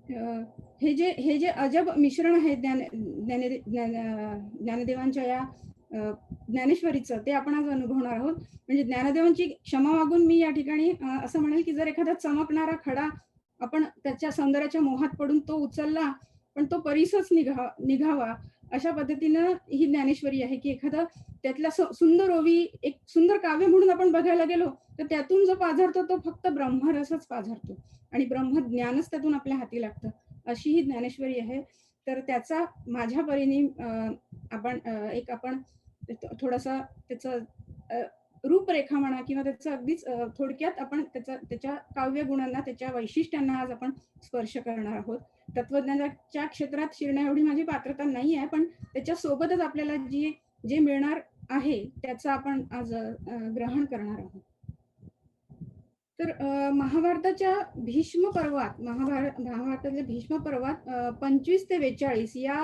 हे जे अजब मिश्रण आहे ज्ञानदेवांच्या या ज्ञानेश्वरीचं, ते आपण आज अनुभवणार आहोत. म्हणजे ज्ञानदेवांची क्षमा मागून मी या ठिकाणी असं म्हणेल, की जर एखादा चमकणारा खडा आपण त्याच्या सौंदर्याच्या मोहात पडून तो उचलला, पण तो परीसच निघावा, अशा पद्धतीनं ही ज्ञानेश्वरी आहे, की एखादं त्यातल्या सुंदर ओवी, एक सुंदर काव्य म्हणून आपण बघायला गेलो, तर त्यातून जो पाझरतो तो फक्त ब्रह्मरसच पाझरतो आणि ब्रह्मज्ञानच त्यातून आपल्या हाती लागतं. अशी ही ज्ञानेश्वरी आहे. तर त्याचा माझ्या परीने आपण थोडासा त्याचं रूपरेखा म्हणा किंवा त्याचं अगदीच थोडक्यात आपण त्याच्या काव्य गुणांना, त्याच्या वैशिष्ट्यांना आज आपण स्पर्श करणार आहोत. तत्वज्ञानाच्या क्षेत्रात शिरण्या एवढी माझी पात्रता नाही आहे, पण त्याच्या सोबतच आपल्याला जे मिळणार आहे त्याचं आपण आज ग्रहण करणार आहोत. तर महाभारताच्या भीष्म पर्वात, महाभारतातल्या भीष्म पर्वात 25 ते 42 या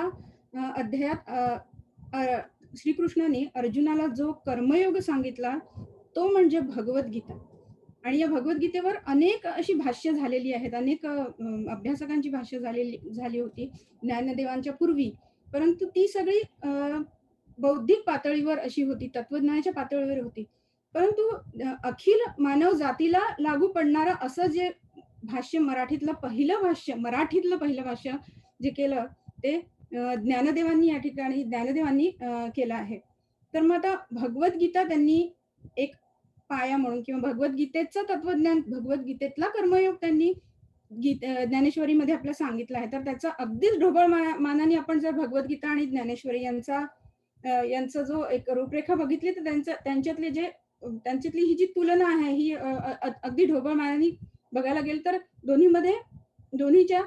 अध्यायात श्रीकृष्णाने अर्जुनाला जो कर्मयोग सांगितला तो म्हणजे भगवद्गीता. आणि या भगवद्गीतेवर अनेक अशी भाष्य झालेली आहेत, अनेक अभ्यासकांची भाष्य झाली होती ज्ञानदेवांच्या पूर्वी. परंतु ती सगळी बौद्धिक पातळीवर अशी होती, तत्वज्ञानाच्या पातळीवर होती. परंतु अखिल मानव जातीला लागू पडणारं असं जे भाष्य, मराठीतलं पहिलं भाष्य जे केलं ते ज्ञानदेवांनी या ठिकाणी केलं आहे. तर मग आता भगवद्गीता त्यांनी एक पाया म्हणून किंवा भगवद्गीतेचं तत्वज्ञान, भगवद्गीतेतला कर्मयोग त्यांनी ज्ञानेश्वरीमध्ये आपल्याला सांगितलं आहे. तर त्याचा अगदीच ढोबळ मानाने आपण जर भगवद्गीता आणि ज्ञानेश्वरी यांचा जो एक रूपरेखा बघितली, तर त्यांच्यातली ही जी तुलना आहे ही अगदी ढोबळ मानाने बघायला गेलं तर दोन्हीच्या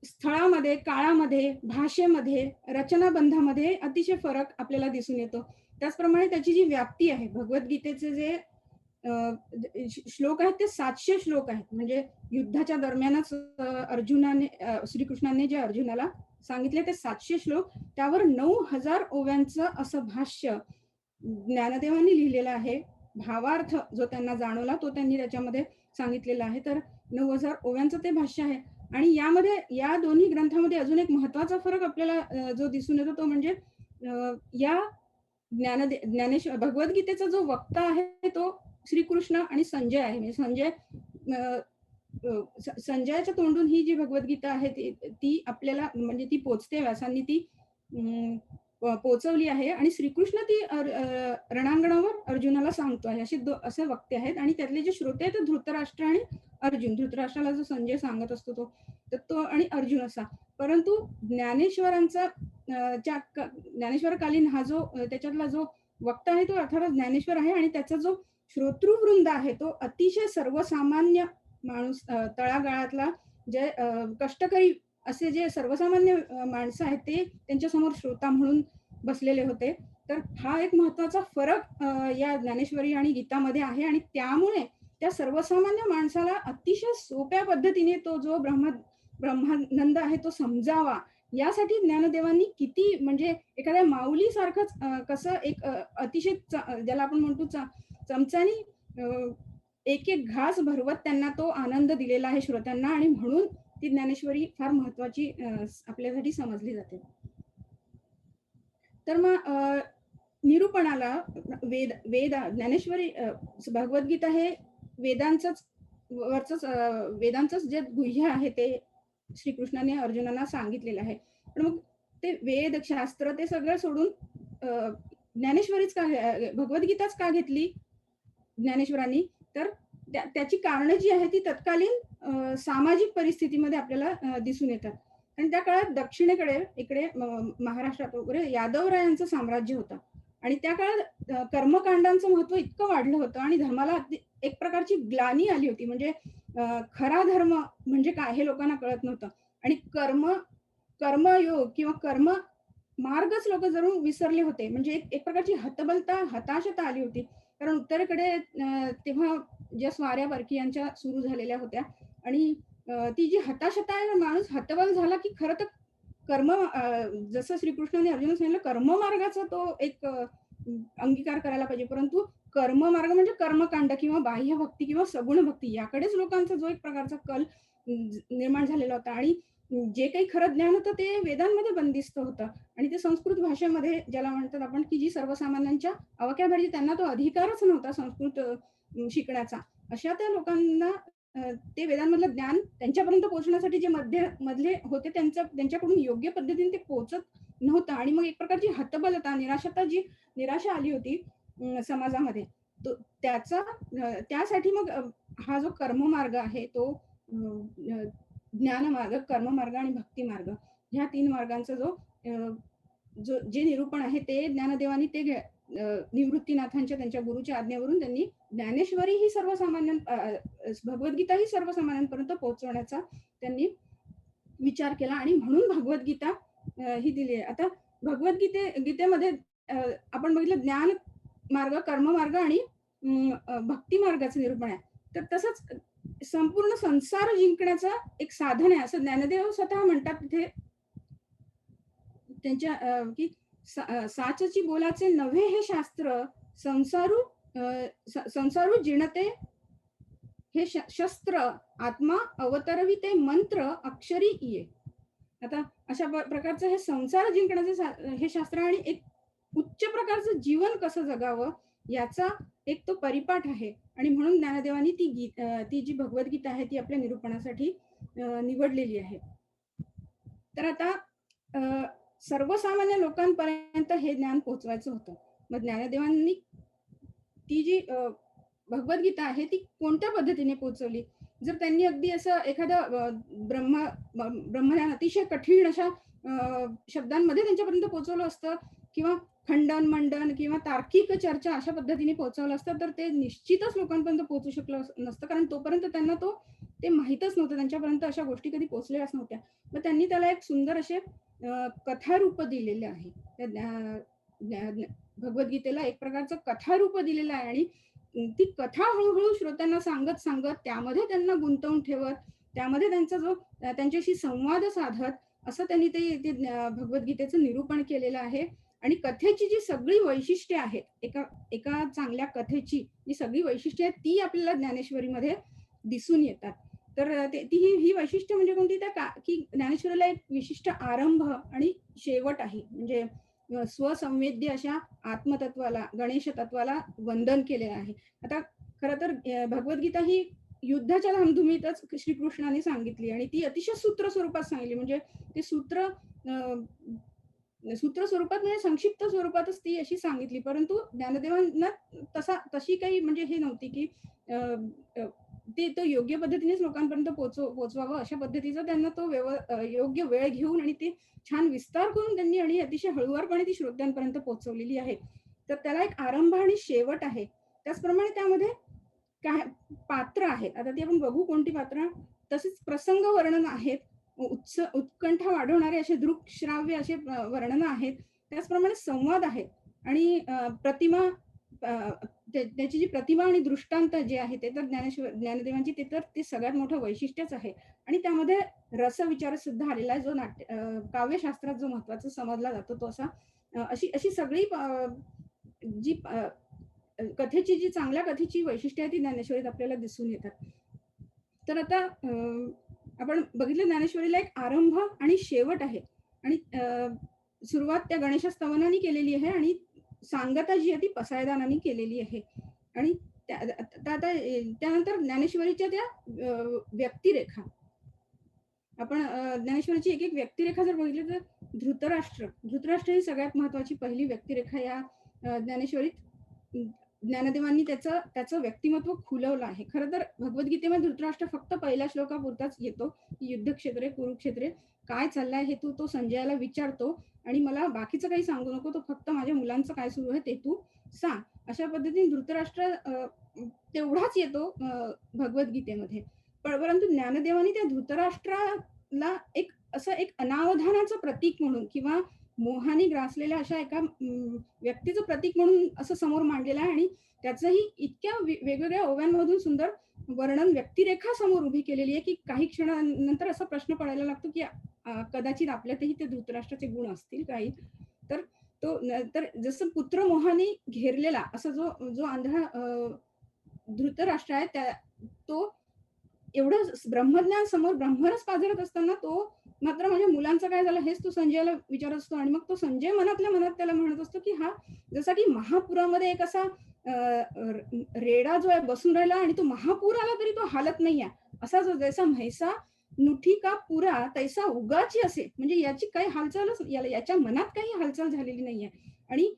स्थळामध्ये, काळामध्ये, भाषेमध्ये, रचनाबंधामध्ये अतिशय फरक आपल्याला दिसून येतो. त्याचप्रमाणे त्याची जी व्याप्ती आहे, भगवद्गीतेचे जे श्लोक आहेत ते 700 श्लोक आहेत. म्हणजे युद्धाच्या दरम्यानच श्रीकृष्णाने जे अर्जुनाला सांगितले ते 700 श्लोक, त्यावर 9000 ओव्यांचं असं भाष्य ज्ञानदेवांनी लिहिलेलं आहे. भावार्थ जो त्यांना जाणवला तो त्यांनी त्याच्यामध्ये सांगितलेला आहे. तर 9000 ओव्यांचं ते भाष्य आहे. आणि या दोन्ही ग्रंथामध्ये अजून एक महत्वाचा फरक आपल्याला जो दिसून येतो तो म्हणजे या भगवद्गीतेचा जो वक्ता आहे तो श्रीकृष्ण आणि संजय आहे. म्हणजे संजयाच्या तोंडून ही जी भगवद्गीता आहे ती आपल्याला म्हणजे ती पोचते, व्यासांनी ती पोचवली आहे आणि श्रीकृष्ण ती रणांगणावर अर्जुनाला सांगतो आहे. असे वक्ते आहेत. आणि त्यातले जे श्रोते आहेत ते धृतराष्ट्र आणि अर्जुन. धृतराष्ट्राला जो संजय सांगत असतो तो आणि अर्जुन असा. परंतु ज्ञानेश्वरकालीन हा जो त्याच्यातला जो वक्ता आहे तो अर्थातच ज्ञानेश्वर आहे. आणि त्याचा जो श्रोतृवृंद आहे तो अतिशय सर्वसामान्य माणूस, तळागाळातला जे कष्टकरी असे जे सर्वसामान्य माणसं आहेत ते त्यांच्यासमोर श्रोता म्हणून बसलेले होते. तर हा एक महत्वाचा फरक या ज्ञानेश्वरी आणि गीतामध्ये आहे. आणि त्यामुळे त्या सर्वसामान्य माणसाला अतिशय सोप्या पद्धतीने तो जो ब्रह्मानंद आहे तो समजावा, यासाठी ज्ञानदेवांनी किती म्हणजे एखाद्या माऊलीसारखंच कसं एक अतिशय ज्याला आपण म्हणतो चमच्यानी एक एक घास भरवत त्यांना तो आनंद दिलेला आहे श्रोत्यांना. आणि म्हणून ती ज्ञानेश्वरी फार महत्वाची आपल्यासाठी समजली जाते. तर मग निरूपणाला ज्ञानेश्वरी भगवद्गीता हे वेदांचंच जे गुह्य आहे ते श्रीकृष्णाने अर्जुनाला सांगितलेलं आहे. पण मग ते वेद, शास्त्र ते सगळं सोडून ज्ञानेश्वरीच का, भगवद्गीताच का घेतली ज्ञानेश्वरांनी? तर त्याची कारणं जी आहे ती तत्कालीन सामाजिक परिस्थितीमध्ये आपल्याला दिसून येतात. आणि त्या काळात दक्षिणेकडे इकडे महाराष्ट्रात वगैरे यादवरायांचं साम्राज्य होतं. आणि त्या काळात कर्मकांडांचं महत्व इतकं वाढलं होतं आणि धर्माला एक प्रकारची ग्लानी आली होती. म्हणजे खरा धर्म म्हणजे काय हे लोकांना कळत नव्हतं. आणि कर्मयोग किंवा कर्म मार्गच लोक जरूर विसरले होते. म्हणजे एक प्रकारची हताशता आली होती. कारण उत्तरेकडे तेव्हा ज्या स्वाऱ्या परकीयांच्या सुरू झालेल्या होत्या आणि ती जी हताशता आहे ना, माणूस हतबल झाला की खरं तर जसं श्रीकृष्णाने अर्जुनाला सांगितलं कर्ममार्गाचा तो एक अंगीकार करायला पाहिजे. परंतु कर्ममार्ग म्हणजे कर्मकांड किंवा बाह्य भक्ती किंवा सगुण भक्ती याकडेच लोकांचा जो एक प्रकारचा कल निर्माण झालेला होता. आणि जे काही खरं ज्ञान होतं ते वेदांमध्ये बंदिस्त होतं आणि ते संस्कृत भाषेमध्ये ज्याला म्हणतात आपण, की जी सर्वसामान्यांच्या आवाक्याबाहेरची, त्यांना तो अधिकारच नव्हता संस्कृत शिकण्याचा. अशा त्या लोकांना ते वेदांमधलं ज्ञान त्यांच्यापर्यंत पोहोचण्यासाठी जे मधले होते त्यांच्याकडून योग्य पद्धतीने ते पोहोचत नव्हतं आणि मग एक प्रकारची हतबलता, निराशा आली होती समाजामध्ये. तो त्याचा त्यासाठी मग हा जो कर्ममार्ग आहे तो ज्ञानमार्ग, कर्ममार्ग आणि भक्तिमार्ग ह्या 3 मार्गांचा जे निरूपण आहे ते ज्ञानदेवांनी निवृत्तीनाथांच्या त्यांच्या गुरुच्या आज्ञेवरून त्यांनी ज्ञानेश्वरी ही भगवद्गीता ही सर्वसामान्यांपर्यंत पोहोचवण्याचा त्यांनी विचार केला आणि म्हणून भगवद्गीता ही दिली आहे. आता गीतेमध्ये आपण बघितलं ज्ञान मार्ग, कर्ममार्ग आणि भक्ती मार्गाचं निरूपण आहे. तर तसंच संपूर्ण संसार जिंकण्याचं एक साधन आहे असं ज्ञानदेव स्वतः म्हणतात तिथे त्यांच्या की साचची बोलाचे नव्हे हे शास्त्र संसारू संसारू जिणते हे शस्त्र आत्मा अवतरवी ते मंत्र अक्षरी ये. आता अशा प्रकारचं हे संसार जिंकण्याचे हे शास्त्र आणि एक उच्च प्रकारचं जीवन कसं जगावं याचा एक तो परिपाठ आहे आणि म्हणून ज्ञानदेवांनी ती जी भगवद्गीता आहे ती आपल्या निरूपणासाठी निवडलेली आहे. तर आता सर्वसामान्य लोकांपर्यंत हे ज्ञान पोहोचवायचं होतं. मग ज्ञानदेवांनी ती जी भगवद्गीता आहे ती कोणत्या पद्धतीने पोहोचवली? जर त्यांनी अगदी असं एखादं ब्रह्मज्ञान अतिशय कठीण अशा शब्दांमध्ये त्यांच्यापर्यंत पोहोचवलं असतं किंवा खंडन मंडन किंवा तार्किक चर्चा अशा पद्धतीने पोहोचवलं असतं तर ते निश्चितच लोकांपर्यंत पोहोचू शकलं नसतं, कारण तोपर्यंत त्यांना ते माहीतच नव्हतं, त्यांच्यापर्यंत अशा गोष्टी कधी पोहोचलेल्याच नव्हत्या. मग त्यांनी त्याला एक सुंदर असे कथारूप दिलेले आहे. त्या भगवद्गीतेला एक प्रकारचं कथारूप दिलेलं आहे आणि ती कथा हळूहळू श्रोत्यांना सांगत सांगत त्यामध्ये त्यांना गुंतवून ठेवत त्यामध्ये त्यांच्याशी संवाद साधत असं त्यांनी ते भगवद्गीतेचं निरूपण केलेलं आहे. आणि कथेची जी सगळी वैशिष्ट्ये आहेत, एका चांगल्या कथेची जी सगळी वैशिष्ट्ये आहेत ती आपल्याला ज्ञानेश्वरीमध्ये दिसून येतात. तर ही वैशिष्ट्य म्हणजे कोणती, की ज्ञानेश्वरीला एक विशिष्ट आरंभ आणि शेवट आहे. म्हणजे स्वसंवेद्य अशा आत्मतत्वाला, गणेश तत्वाला वंदन केलेलं आहे. आता खरं तर भगवद्गीता ही युद्धाच्या धामधुमीतच श्रीकृष्णाने सांगितली आणि ती अतिशय सूत्र स्वरूपात सांगितली. म्हणजे ते सूत्र स्वरूपात म्हणजे संक्षिप्त स्वरूपातच ती अशी सांगितली. परंतु ज्ञानदेवांना तशी काही म्हणजे हे नव्हती, की ते योग्य पद्धतीनेच लोकांपर्यंत पोहोचवावं अशा पद्धतीचा त्यांना तो योग्य वेळ घेऊन आणि ते छान विस्तार करून त्यांनी आणि अतिशय हळुवारपणे ती श्रोत्यांपर्यंत पोहोचवलेली आहे. तर त्याला एक आरंभ आणि शेवट आहे. त्याचप्रमाणे त्यामध्ये काय पात्र आहेत. आता ती आपण बघू कोणती पात्र. तसेच प्रसंग वर्णन आहेत. उत्कंठा वाढवणारे असे दृक्श्राव्य असे वर्णन आहेत. त्याचप्रमाणे संवाद आहेत आणि प्रतिमा त्याची जी प्रतिमा आणि दृष्टांत जे आहे ते तर ज्ञानदेवांची ते सगळ्यात मोठं वैशिष्ट्यच आहे आणि त्यामध्ये रसविचार सुद्धा आलेला आहे, जो काव्यशास्त्रात जो महत्वाचा समजला जातो तो असा अशी सगळी जी कथेची जी चांगल्या कथेची वैशिष्ट्ये आहे ती ज्ञानेश्वरीत आपल्याला दिसून येतात. तर आता आपण बघितलं ज्ञानेश्वरीला एक आरंभ आणि शेवट आहे आणि सुरुवात त्या गणेशस्तवनाने केलेली आहे आणि सांगता जी आहे ती पसायदानाने केलेली आहे आणि त्यानंतर ज्ञानेश्वरीच्या त्या व्यक्तिरेखा आपण ज्ञानेश्वरीची एक व्यक्तिरेखा जर बघितली तर धृतराष्ट्र ही सगळ्यात महत्वाची पहिली व्यक्तिरेखा या ज्ञानेश्वरीत ज्ञानदेवांनी त्याचं व्यक्तिमत्व खुलवलं आहे. खरं तर भगवद्गीतेमध्ये धृतराष्ट्र फक्त पहिल्या श्लोकापुरताच येतो. युद्धक्षेत्रे कुरुक्षेत्रे काय चाललंय हे तो संजयाला विचारतो आणि मला बाकीचं काही सांगू नको, तो फक्त माझ्या मुलांचं काय सुरू आहे ते तू सांग, अशा पद्धतीने धृतराष्ट्र तेवढाच येतो भगवद्गीतेमध्ये. परंतु ज्ञानदेवांनी त्या धृतराष्ट्राला एक अनावधानाचं प्रतीक म्हणून किंवा मोहाने ग्रासलेल्या अशा एका व्यक्तीचं प्रतीक म्हणून असं समोर मांडलेलं आहे आणि त्याचंही इतक्या वेगवेगळ्या ओव्यांमधून सुंदर वर्णन व्यक्तिरेखा समोर उभी केलेली आहे, की काही क्षणानंतर असा प्रश्न पडायला लागतो, की कदाचित आपल्यातही ते धृतराष्ट्राचे गुण असतील काही. तर जसं पुत्र मोहाने घेरलेला असा जो आंधळा धृतराष्ट्र आहे तो एवढं ब्रह्मज्ञान समोर ब्रह्मरस पाझरत असताना तो मात्र म्हणजे मुलांचं काय झालं हेच तो संजयला विचारत असतो आणि मग तो संजय मनातल्या मनात त्याला म्हणत असतो की हा जसा की महापुरामध्ये एक असा रेडा जो आहे बसून राहिला आणि तो महापूर आला तरी तो हालत नाहीये, असा जो जैसा म्हैसा नुठी का पुरा तैसा उगाची असे, म्हणजे याची काही हालचालच याच्या मनात काही हालचाल झालेली नाहीये. आणि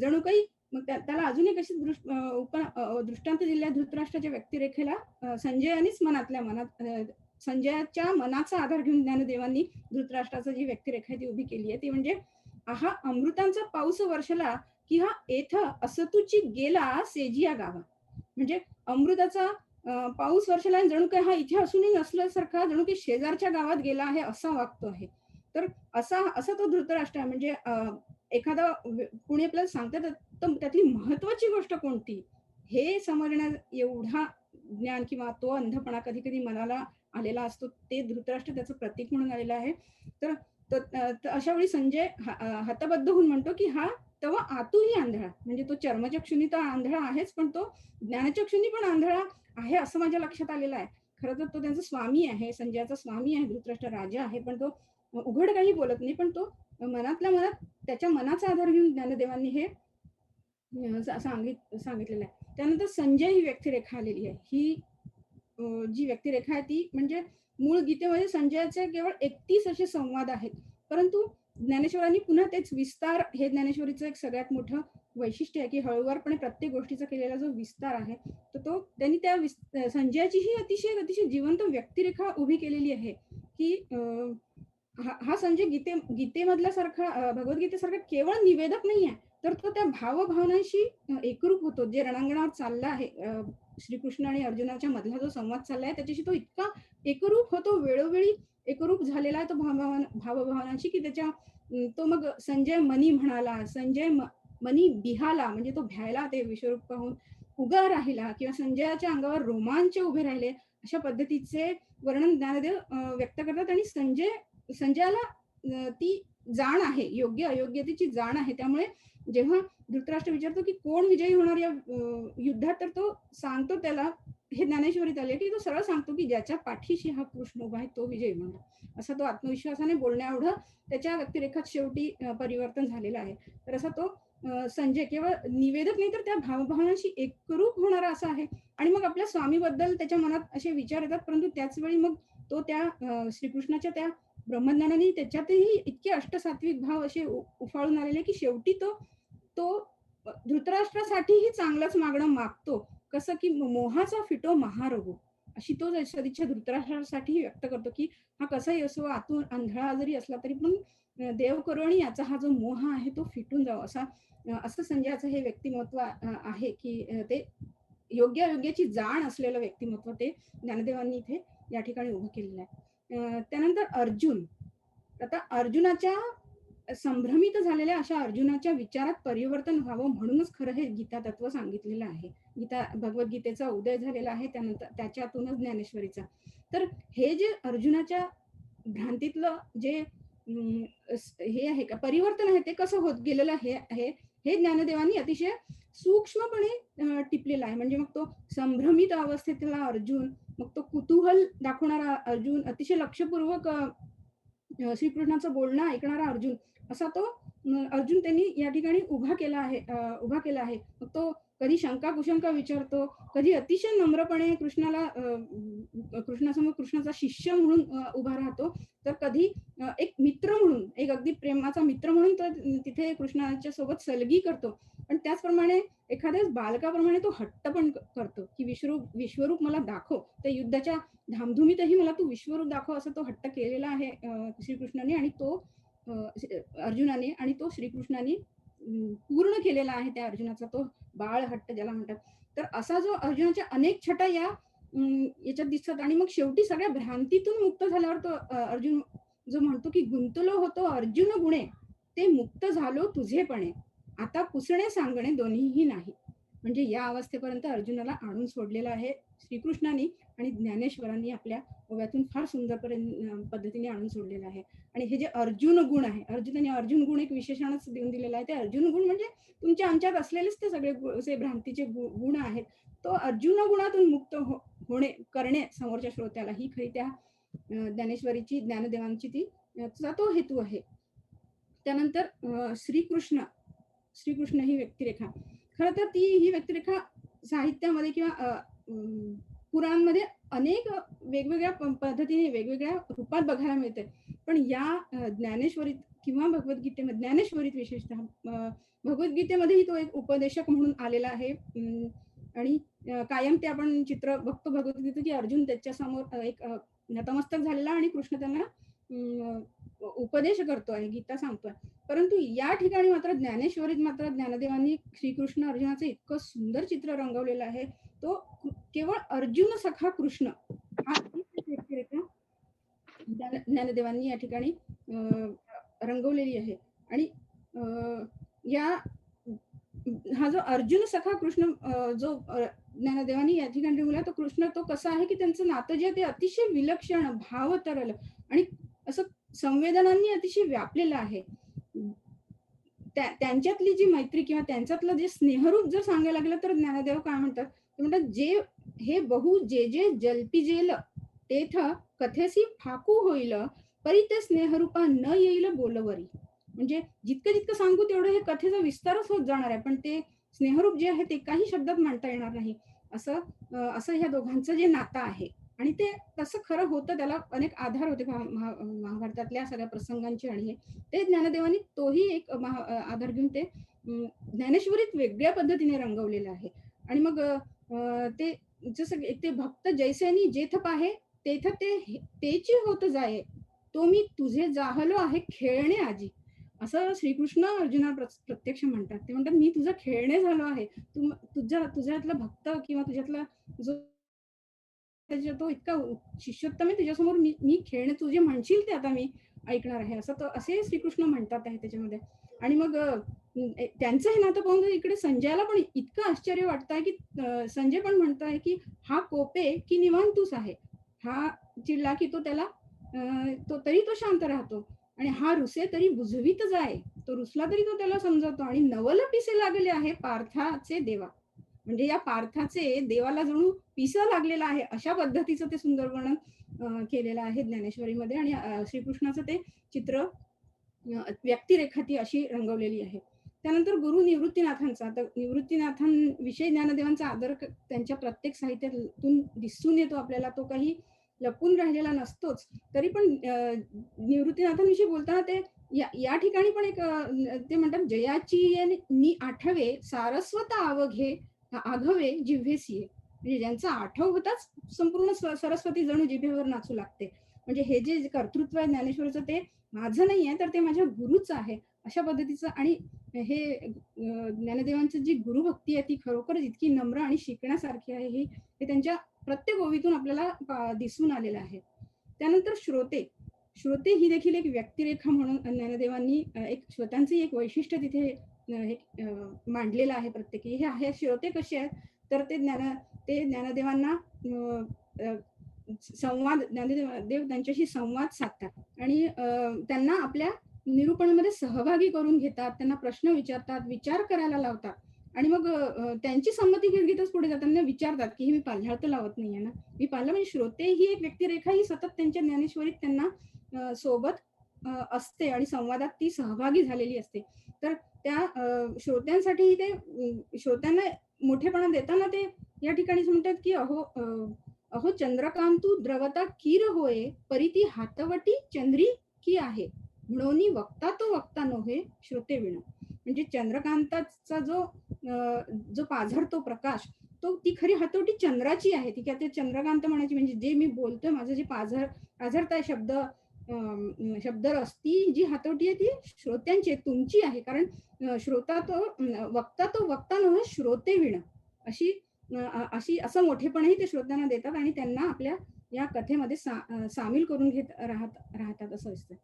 जणू काही मग त्याला अजून एक अशी दृष्टांत दिलेला धृतराष्ट्राच्या व्यक्तिरेखेला संजयानेच मनातल्या मनात संजयाच्या मनाचा आधार घेऊन ज्ञानदेवांनी धृतराष्ट्राची जी व्यक्तिरेखा आहे ती उभी केली आहे. ती म्हणजे "हा अमृतांचा पाऊस वर्षला, की हा येथ असतुची गेला सेजिया गावा." म्हणजे अमृताचा पाऊस वर्षाला आणि जणू काही हा इथे असूनही नसल्यासारखा जणू काही शेजारच्या गावात गेला आहे असा वागतो आहे. तर असा असा तो धृतराष्ट्र आहे. म्हणजे एखादा कोणी आपल्याला सांगतात तर त्यातली महत्वाची गोष्ट कोणती? हे समजण्या एवढा ज्ञान किंवा तो अंधपणा कधी-कधी मनाला आलेला असतो. ते धृतराष्ट्र त्याचं प्रतीक म्हणून आलेलं आहे. तर तर अशा वेळी संजय हतबद्ध होऊन म्हणतो, की "हा तेव्हा आतूही आंधळा." म्हणजे तो चर्मचक्षुनी तर आंधळा आहेच, पण तो ज्ञानचक्षुनी पण आंधळा आहे असं माझ्या लक्षात आलेलं आहे. खरं तर तो त्यांचा स्वामी आहे, संजयाचा स्वामी आहे, धृतराष्ट्र राजा आहे. पण तो उघड काही बोलत नाही. पण तो मनातल्या मनात त्याच्या मनाचा आधार घेऊन ज्ञानदेवांनी हे सांगितलेलं आहे. त्यानंतर संजय ही व्यक्तिरेखा आलेली आहे. ही जी व्यक्तिरेखा आहे ती म्हणजे मूळ गीतेमध्ये संजयाचे केवळ 31 असे संवाद आहेत. परंतु ज्ञानेश्वरांनी पुन्हा तेच विस्तार हे ज्ञानेश्वरीचं एक सगळ्यात मोठं वैशिष्ट्य आहे, की हळूवारपणे प्रत्येक गोष्टीचा केलेला जो विस्तार आहे, तर तो त्यांनी त्या संजयाची ही अतिशय, अतिशय जिवंत व्यक्तिरेखा उभी केलेली आहे, की हा हा संजय गीतेमधल्यासारखा भगवद्गीतेसारखा केवळ निवेदक नाहीये, तर तो त्या भावभावनांशी एकरूप होतो. जे रणांगणावर चाललं आहे श्रीकृष्ण आणि अर्जुनाच्या मधला जो संवाद चाललाय त्याच्याशी तो इतका एकरूप होतो, वेळोवेळी एकरूप झालेला आहे तो भावभावनांशी, की त्याच्या तो मग संजय मनी म्हणाला, संजय मनी बिहाला म्हणजे तो भ्यायला ते विश्वरूप पाहून उगा राहिला किंवा संजयाच्या अंगावर रोमांच उभे राहिले. अशा पद्धतीचे वर्णन ज्ञानदेव व्यक्त करतात आणि संजयाला ती जाण आहे, योग्य अयोग्यतेची जाण आहे. त्यामुळे जेव्हा धृतराष्ट्र विचारतो, की कोण विजयी होणार या युद्धात, तर तो सांगतो त्याला हे ज्ञानेश्वरीत आले, की तो सरळ सांगतो, की ज्याच्या पाठीशी हा कृष्ण उभा आहे तो विजयी होणार. असा तो आत्मविश्वासाने बोलण्याएवढं त्याच्या व्यक्तिरेखात शेवटी परिवर्तन झालेलं आहे. तर असा तो संजय केवळ निवेदक नाही तर त्या भावभावनांशी एकरूप होणारा असा आहे. आणि मग आपल्या स्वामीबद्दल त्याच्या मनात असे विचार येतात, परंतु त्याच वेळी मग तो त्या श्रीकृष्णाच्या त्या ब्रह्मज्ञानाने त्याच्यातही इतके अष्टसात्विक भाव असे उफाळून आलेले, की शेवटी तो तो धृतराष्ट्रासाठीही चांगलंच मागणं मागतो. कसं की मोहाचा फिटो महारोगो, अशी तो सदिच्छा धृतराष्ट्रासाठी व्यक्त करतो, की हा कसाही असो आतून आंधळा जरी असला तरी पण देव करो आणि याचा हा जो मोह आहे तो फिटून जावा, असं संजयाचं हे व्यक्तिमत्व आहे, की ते योग्य अयोग्याची जाण असलेलं व्यक्तिमत्व ते ज्ञानदेवांनी इथे या ठिकाणी उभं केलेलं आहे. त्यानंतर अर्जुन. आता अर्जुनाच्या संभ्रमित झालेल्या अशा अर्जुनाच्या विचारात परिवर्तन व्हावं म्हणूनच खरं हे गीता तत्व सांगितलेलं आहे. भगवद्गीतेचा उदय झालेला आहे त्यानंतर त्याच्यातूनच ज्ञानेश्वरीचा. तर हे जे अर्जुनाच्या भ्रांतीतलं जे हे आहे का परिवर्तन आहे ते कसं होत गेलेलं आहे, हे ज्ञानदेवांनी अतिशय सूक्ष्मपणे टिपलेलं आहे. म्हणजे मग तो संभ्रमित अवस्थेतला अर्जुन, मग तो कुतूहल दाखवणारा अर्जुन, अतिशय लक्षपूर्वक श्रीकृष्णाचं बोलणं ऐकणारा अर्जुन, असा तो अर्जुन त्यांनी या ठिकाणी उभा केला आहे. मग तो कधी शंका-कुशंका विचारतो, कधी अतिशय नम्रपणे कृष्णासमोर कृष्णाचा शिष्य म्हणून उभा राहतो, तर कधी एक मित्र म्हणून, एक अगदी प्रेमाचा मित्र म्हणून तो तिथे कृष्णाच्या सोबत सलगी करतो. पण त्याचप्रमाणे एखाद्या बालकाप्रमाणे तो हट्ट पण करतो, की विश्वरूप मला दाखव. त्या युद्धाच्या धामधुमीतही मला तू विश्वरूप दाखव, असा तो हट्ट केलेला आहे श्रीकृष्णाने आणि तो अर्जुनाने आणि तो श्रीकृष्णाने पूर्ण केलेला आहे त्या अर्जुनाचा तो बाळ हट्ट ज्याला म्हणतात. तर असा जो अर्जुनाच्या अनेक छटा याच्यात दिसतात आणि मग शेवटी सगळ्या भ्रांतीतून मुक्त झाल्यावर तो अर्जुन जो म्हणतो, की "गुंतलो होतो अर्जुन गुणे, ते मुक्त झालो तुझेपणे. आता पुसणे सांगणे दोन्हीही नाही." म्हणजे या अवस्थेपर्यंत अर्जुनाला आणून सोडलेलं आहे श्रीकृष्णाने आणि ज्ञानेश्वरांनी आपल्या ओव्यातून फार सुंदर पद्धतीने आणून सोडलेलं आहे. आणि हे जे अर्जुन गुण आहे, त्यांनी अर्जुन गुण एक विशेषणच देऊन दिलेलं आहे. ते अर्जुन गुण म्हणजे तुमच्या आमच्यात असलेलेच ते सगळे असे भ्रांतीचे गुण आहेत. तो अर्जुन गुणातून मुक्त होणे करणे समोरच्या श्रोत्याला, ही खरी त्या ज्ञानेश्वरीची, ज्ञानदेवांची चा तो हेतू आहे. त्यानंतर श्रीकृष्ण ही व्यक्तिरेखा, खरं तर ही व्यक्तिरेखा साहित्यामध्ये किंवा पुराणांमध्ये अनेक वेगवेगळ्या पद्धतीने वेगवेगळ्या रूपात बघायला मिळते. पण या ज्ञानेश्वरीत किंवा भगवद्गीतेमध्ये, ज्ञानेश्वरीत विशेषतः भगवद्गीतेमध्येही तो एक उपदेशक म्हणून आलेला आहे. आणि कायम ते आपण चित्र बघतो भगवद्गीतेत की अर्जुन त्याच्यासमोर एक नतमस्तक झालेला आणि कृष्ण त्यांना उपदेश करतोय, गीता सांगतोय. परंतु या ठिकाणी मात्र ज्ञानेश्वरीत मात्र ज्ञानदेवांनी श्रीकृष्ण अर्जुनाचं इतकं सुंदर चित्र रंगवलेलं आहे. तो केवळ अर्जुन सखा कृष्ण हा व्यक्तिरेखा ज्ञानदेवांनी या ठिकाणी रंगवलेली आहे. आणि हा जो अर्जुन सखा कृष्ण जो ज्ञानदेवांनी या ठिकाणी रंगवला, तो कृष्ण तो कसा आहे की त्यांचं नातं जे ते अतिशय विलक्षण, भावतरल आणि असं संवेदनांनी अतिशय व्यापलेलं आहे. त्यांच्यातली जी मैत्री किंवा त्यांच्यातलं जे स्नेहरूप जर सांगायला लागलं तर ज्ञानदेव काय म्हणतात, ते म्हणतात, जे हे बहु जे जे जल्पिजेल तेथ कथेसी फाकू होईल, परी ते स्नेहरूपा न येईल बोलवरी. म्हणजे जितकं जितकं सांगू तेवढं हे कथेचा विस्तारच होत जाणार आहे, पण ते स्नेहरूप जे आहे ते काही शब्दात मांडता येणार नाही. असं ह्या दोघांचं जे नातं आहे. आणि ते तसं खरं होतं, त्याला अनेक आधार होते महाभारतातल्या सगळ्या प्रसंगांचे. आणि ते ज्ञानदेवांनी तोही एक आधार घेऊन ते ज्ञानेश्वरीत वेगळ्या पद्धतीने रंगवलेलं आहे. आणि मग ते जसं ते भक्त जैसेनी जेथ पाहे तेथ तेची होत जाये, तो मी तुझे जाहलो आहे खेळणे आजी. असं श्रीकृष्ण अर्जुना प्रत्यक्ष म्हणतात. ते म्हणतात, मी तुझा खेळणे झालो आहे. तुझ्यातला भक्त किंवा तुझ्यातला जो तो इतका शिष्योत्तम आहे, तुझ्यासमोर मी खेळणे, तुझे म्हणशील ते आता मी ऐकणार आहे, असे श्रीकृष्ण म्हणतात आहे त्याच्यामध्ये. आणि मग त्यांचं हे नातं पाहून इकडे संजयाला पण इतकं आश्चर्य वाटतंय की संजय पण म्हणतोय की हा कोपे की निवांतूस आहे. हा चिडला की तो त्याला तरी तो शांत राहतो. आणि हा रुसे तरी बुजवीत जाय, तो रुसला तरी तो त्याला समजवतो. आणि नवल पिसे लागले आहे पार्थाचे देवा, म्हणजे या पार्थाचे देवाला जणू पिसं लागलेलं आहे, अशा पद्धतीचं ते सुंदर वर्णन केलेलं आहे ज्ञानेश्वरीमध्ये. आणि श्रीकृष्णाचं ते चित्र व्यक्तिरेखा ती अशी रंगवलेली आहे. त्यानंतर गुरु निवृत्तीनाथांचा, तर निवृत्तीनाथांविषयी ज्ञानदेवांचा आदर त्यांच्या प्रत्येक साहित्यातून दिसून येतो आपल्याला. तो काही लपून राहिलेला नसतोच. तरी पण निवृत्तीनाथांविषयी बोलताना ते या ठिकाणी पण एक ते म्हणतात, जयाची नी आठवे सारस्वत आवघे आघवे जिव्हेसिये. म्हणजे ज्यांचा आठव होताच संपूर्ण सरस्वती जणू जिभेवर नाचू लागते. म्हणजे हे जे कर्तृत्व आहे ज्ञानेश्वरीचं, ते माझं नाही आहे, तर ते माझ्या गुरुचं आहे, अशा पद्धतीचं. आणि हे ज्ञानदेवांची जी गुरुभक्ती आहे ती खरोखरच इतकी नम्र आणि शिकण्यासारखी आहे. हे त्यांच्या प्रत्येक ओवीतून आपल्याला दिसून आलेलं आहे. त्यानंतर श्रोते ही देखील एक व्यक्तिरेखा म्हणून ज्ञानदेवांनी एक श्रोत्यांचं एक वैशिष्ट्य तिथे मांडलेलं आहे प्रत्येकी. हे आहे श्रोते कसे आहेत, तर ते ज्ञानदेवांना ज्ञानदेव त्यांच्याशी संवाद साधतात आणि त्यांना आपल्या निरूपणामध्ये सहभागी करून घेतात, त्यांना प्रश्न विचारतात, विचार करायला लावतात. आणि मग त्यांची संमती घेतच पुढे जाताना विचारतात की मी पाल्हाळ तर लावत नाहीये ना, मी पाल्हा. म्हणजे श्रोते ही एक व्यक्तिरेखा ही सतत त्यांच्या ज्ञानेश्वरीत त्यांना सोबत असते आणि संवादात ती सहभागी झालेली असते. तर त्या श्रोत्यांसाठी ते श्रोत्यांना मोठेपणा देताना ते या ठिकाणी म्हणतात की अहो चंद्रकांतू द्रवता कीर होय, परी ती हातवटी चंद्री की आहे, म्हणून वक्ता तो वक्ता नव्हे श्रोते विण. म्हणजे चंद्रकांताचा जो पाझरतो प्रकाश, तो ती खरी हातोटी चंद्राची आहे. ती काय ते चंद्रकांत म्हणायची, म्हणजे जे मी बोलतोय माझं जे पाझरताय शब्द रस्ती जी हातोटी आहे ती श्रोत्यांची, तुमची आहे. कारण वक्ता तो वक्ता नव्हे श्रोते विण, असं मोठेपणही ते श्रोत्यांना देतात आणि त्यांना आपल्या या कथेमध्ये सामील करून घेत राहतात असं असतं.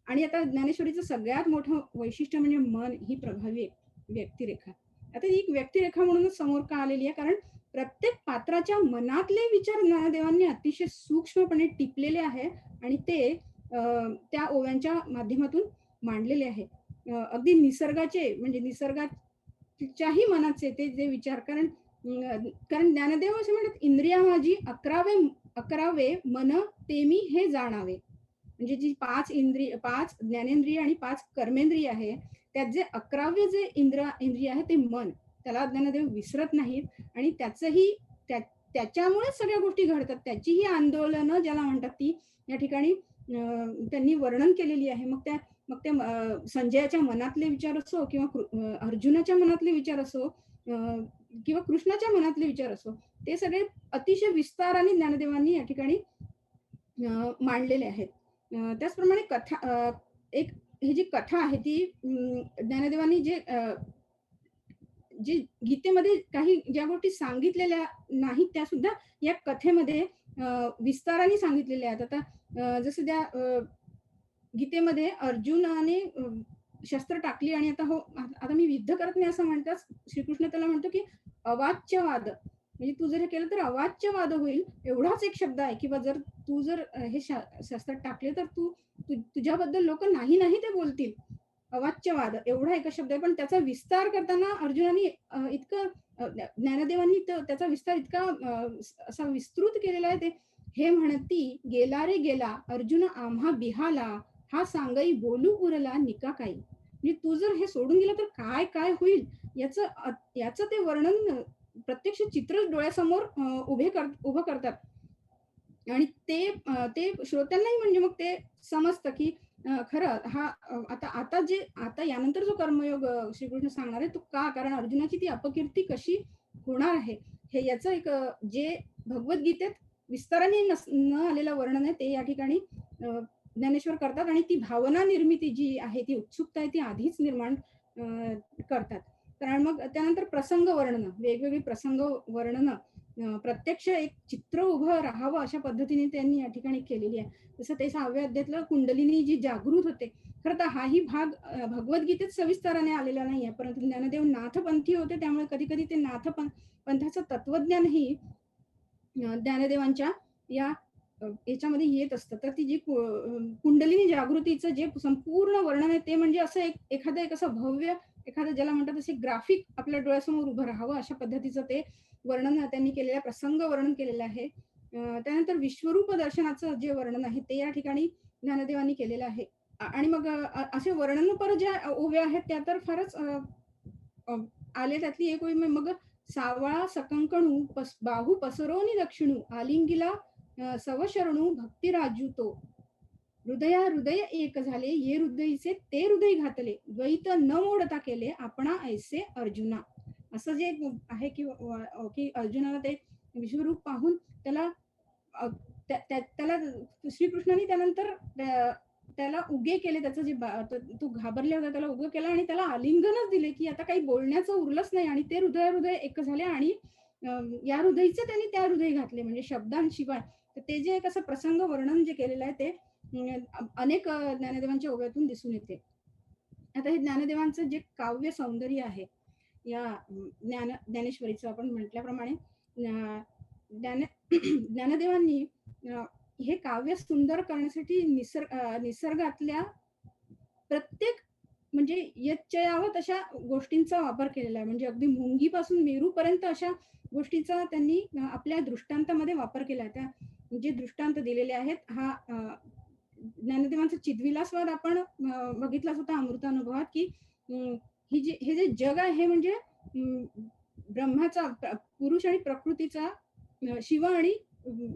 आणि आता ज्ञानेश्वरीचं सगळ्यात मोठं वैशिष्ट्य म्हणजे मन ही प्रभावी व्यक्तिरेखा. आता ही एक व्यक्तिरेखा म्हणूनच समोर का आलेली आहे, कारण प्रत्येक पात्राच्या मनातले विचार ज्ञानदेवांनी अतिशय सूक्ष्मपणे टिपलेले आहे आणि ते त्या ओव्यांच्या माध्यमातून मांडलेले आहे. अगदी निसर्गाचे म्हणजे निसर्गाच्याही मनाचे ते जे विचार कारण ज्ञानदेव असे म्हणतात, "इंद्रिया माझी 11वे मन ते मी हे जाणावे." म्हणजे जी 5 ज्ञानेंद्रिय आणि 5 कर्मेंद्रिय आहे, त्यात जे 11वे जे इंद्रिय आहे ते मन. त्याला ज्ञानदेव विसरत नाहीत आणि त्याच्यामुळेच सगळ्या गोष्टी घडतात. त्याचीही आंदोलनं ज्याला म्हणतात ती या ठिकाणी त्यांनी वर्णन केलेली आहे. मग त्या संजयाच्या मनातले विचार असो किंवा अर्जुनाच्या मनातले विचार असो किंवा कृष्णाच्या मनातले विचार असो, ते सगळे अतिशय विस्ताराने ज्ञानदेवांनी या ठिकाणी मांडलेले आहेत. त्याचप्रमाणे एक ही जी कथा आहे ती ज्ञानदेवांनी जे गीतेमध्ये काही ज्या गोष्टी सांगितलेल्या नाहीत त्या सुद्धा या कथेमध्ये विस्ताराने सांगितलेल्या आहेत. आता जसं त्या गीतेमध्ये अर्जुनाने शस्त्र टाकली आणि आता मी युद्ध करत नाही असं म्हणताच श्रीकृष्ण त्याला म्हणतो की अवाच्यवाद, म्हणजे तू जर हे केलं तर अवाच्यवाद होईल. एवढाच एक शब्द आहे की जर तू जर हे शस्त्र टाकले तर तुझ्याबद्दल लोक नाही नाही ते बोलतील. अवाच्यवाद एवढा एक शब्द आहे, पण त्याचा विस्तार करताना अर्जुनाने ज्ञानदेवांनी त्याचा विस्तार इतका असा विस्तृत केलेला आहे. ते हे म्हणती गेला रे गेला अर्जुन आम्हा बिहाला, हा सांगई बोलू उरला निका काही. म्हणजे तू जर हे सोडून गेला तर काय काय होईल याचं ते वर्णन प्रत्यक्ष चित्र डोळ्यासमोर उभं करतात. आणि ते श्रोत्यांनाही म्हणजे मग ते समजतं की खरं हा आता यानंतर जो कर्मयोग श्रीकृष्ण सांगणार आहे तो का, कारण अर्जुनाची ती अपकीर्ती कशी होणार आहे हे याचं एक जे भगवद्गीतेत विस्ताराने न आलेलं वर्णन आहे ते या ठिकाणी ज्ञानेश्वर करतात आणि ती भावना निर्मिती जी आहे, ती उत्सुकता आहे ती आधीच निर्माण करतात. कारण मग त्यानंतर प्रसंग वर्णन, वेगवेगळी प्रसंग वर्णन प्रत्यक्ष एक चित्र उभं राहावं अशा पद्धतीने त्यांनी या ठिकाणी केलेली आहे. जसं ते 6व्या अध्यायातलं कुंडलिनी जी जागृत होते, खरं तर हाही भाग भगवद्गीतेत सविस्तराने आलेला नाहीये, परंतु ज्ञानदेव नाथपंथी होते त्यामुळे कधी कधी ते पंथाचं तत्वज्ञानही ज्ञानदेवांच्या या याच्यामध्ये येत असतं. तर ती जी कुंडलिनी जागृतीचं जे संपूर्ण वर्णन आहे ते म्हणजे असं एखादं असं भव्य, एखादं ज्याला म्हणतात असे ग्राफिक आपल्या डोळ्यासमोर उभं राहावं अशा पद्धतीचं ते वर्णन त्यांनी केलेलं, प्रसंग वर्णन केलेलं आहे. त्यानंतर विश्वरूप दर्शनाचं जे वर्णन आहे ते या ठिकाणी ज्ञानदेवांनी केलेलं आहे. आणि मग असे वर्णनपर ज्या ओव्या आहेत त्या तर फारच आले. त्यातली एक ओवी मग सावळा सकंकणू बाहू पसरोनी दक्षिणू आलिंगिला सवशरणू भक्ती राजू तो हृदय एक झाले ये हृदयीचे ते हृदय घातले द्वैत न मोडता केले आपणा ऐसे अर्जुना. असं जे आहे की अर्जुनाला ते विश्वरूप पाहून त्याला श्रीकृष्णाने त्यानंतर त्याला उगे केले. त्याचं जे तो घाबरले होता त्याला उगे केला आणि त्याला आलिंगनच दिले की आता काही बोलण्याचं उरलंच नाही आणि ते हृदय एक झाले आणि या हृदयीचे त्यांनी त्या हृदय घातले, म्हणजे शब्दांशिवाय. तर ते जे एक असं प्रसंग वर्णन जे केलेलं आहे ते अनेक ज्ञानदेवांच्या ओव्यातून दिसून येते. आता हे ज्ञानदेवांचं जे काव्य सौंदर्य आहे या ज्ञानेश्वरीचं आपण म्हटल्याप्रमाणे ज्ञानदेवांनी हे काव्य सुंदर करण्यासाठी निसर्गातल्या प्रत्येक म्हणजे यच्चयावत अशा गोष्टींचा वापर केलेला आहे. म्हणजे अगदी मुंगीपासून मेरूपर्यंत अशा गोष्टीचा त्यांनी आपल्या दृष्टांतामध्ये वापर केला आहे. त्या जे दृष्टांत दिलेले आहेत, हा ज्ञानदेवांचा चिद्विलासवाद आपण बघितलाच होता अमृतानुभवात की हे जे जग आहे म्हणजे ब्रह्माचा, पुरुष आणि प्रकृतीचा, शिव आणि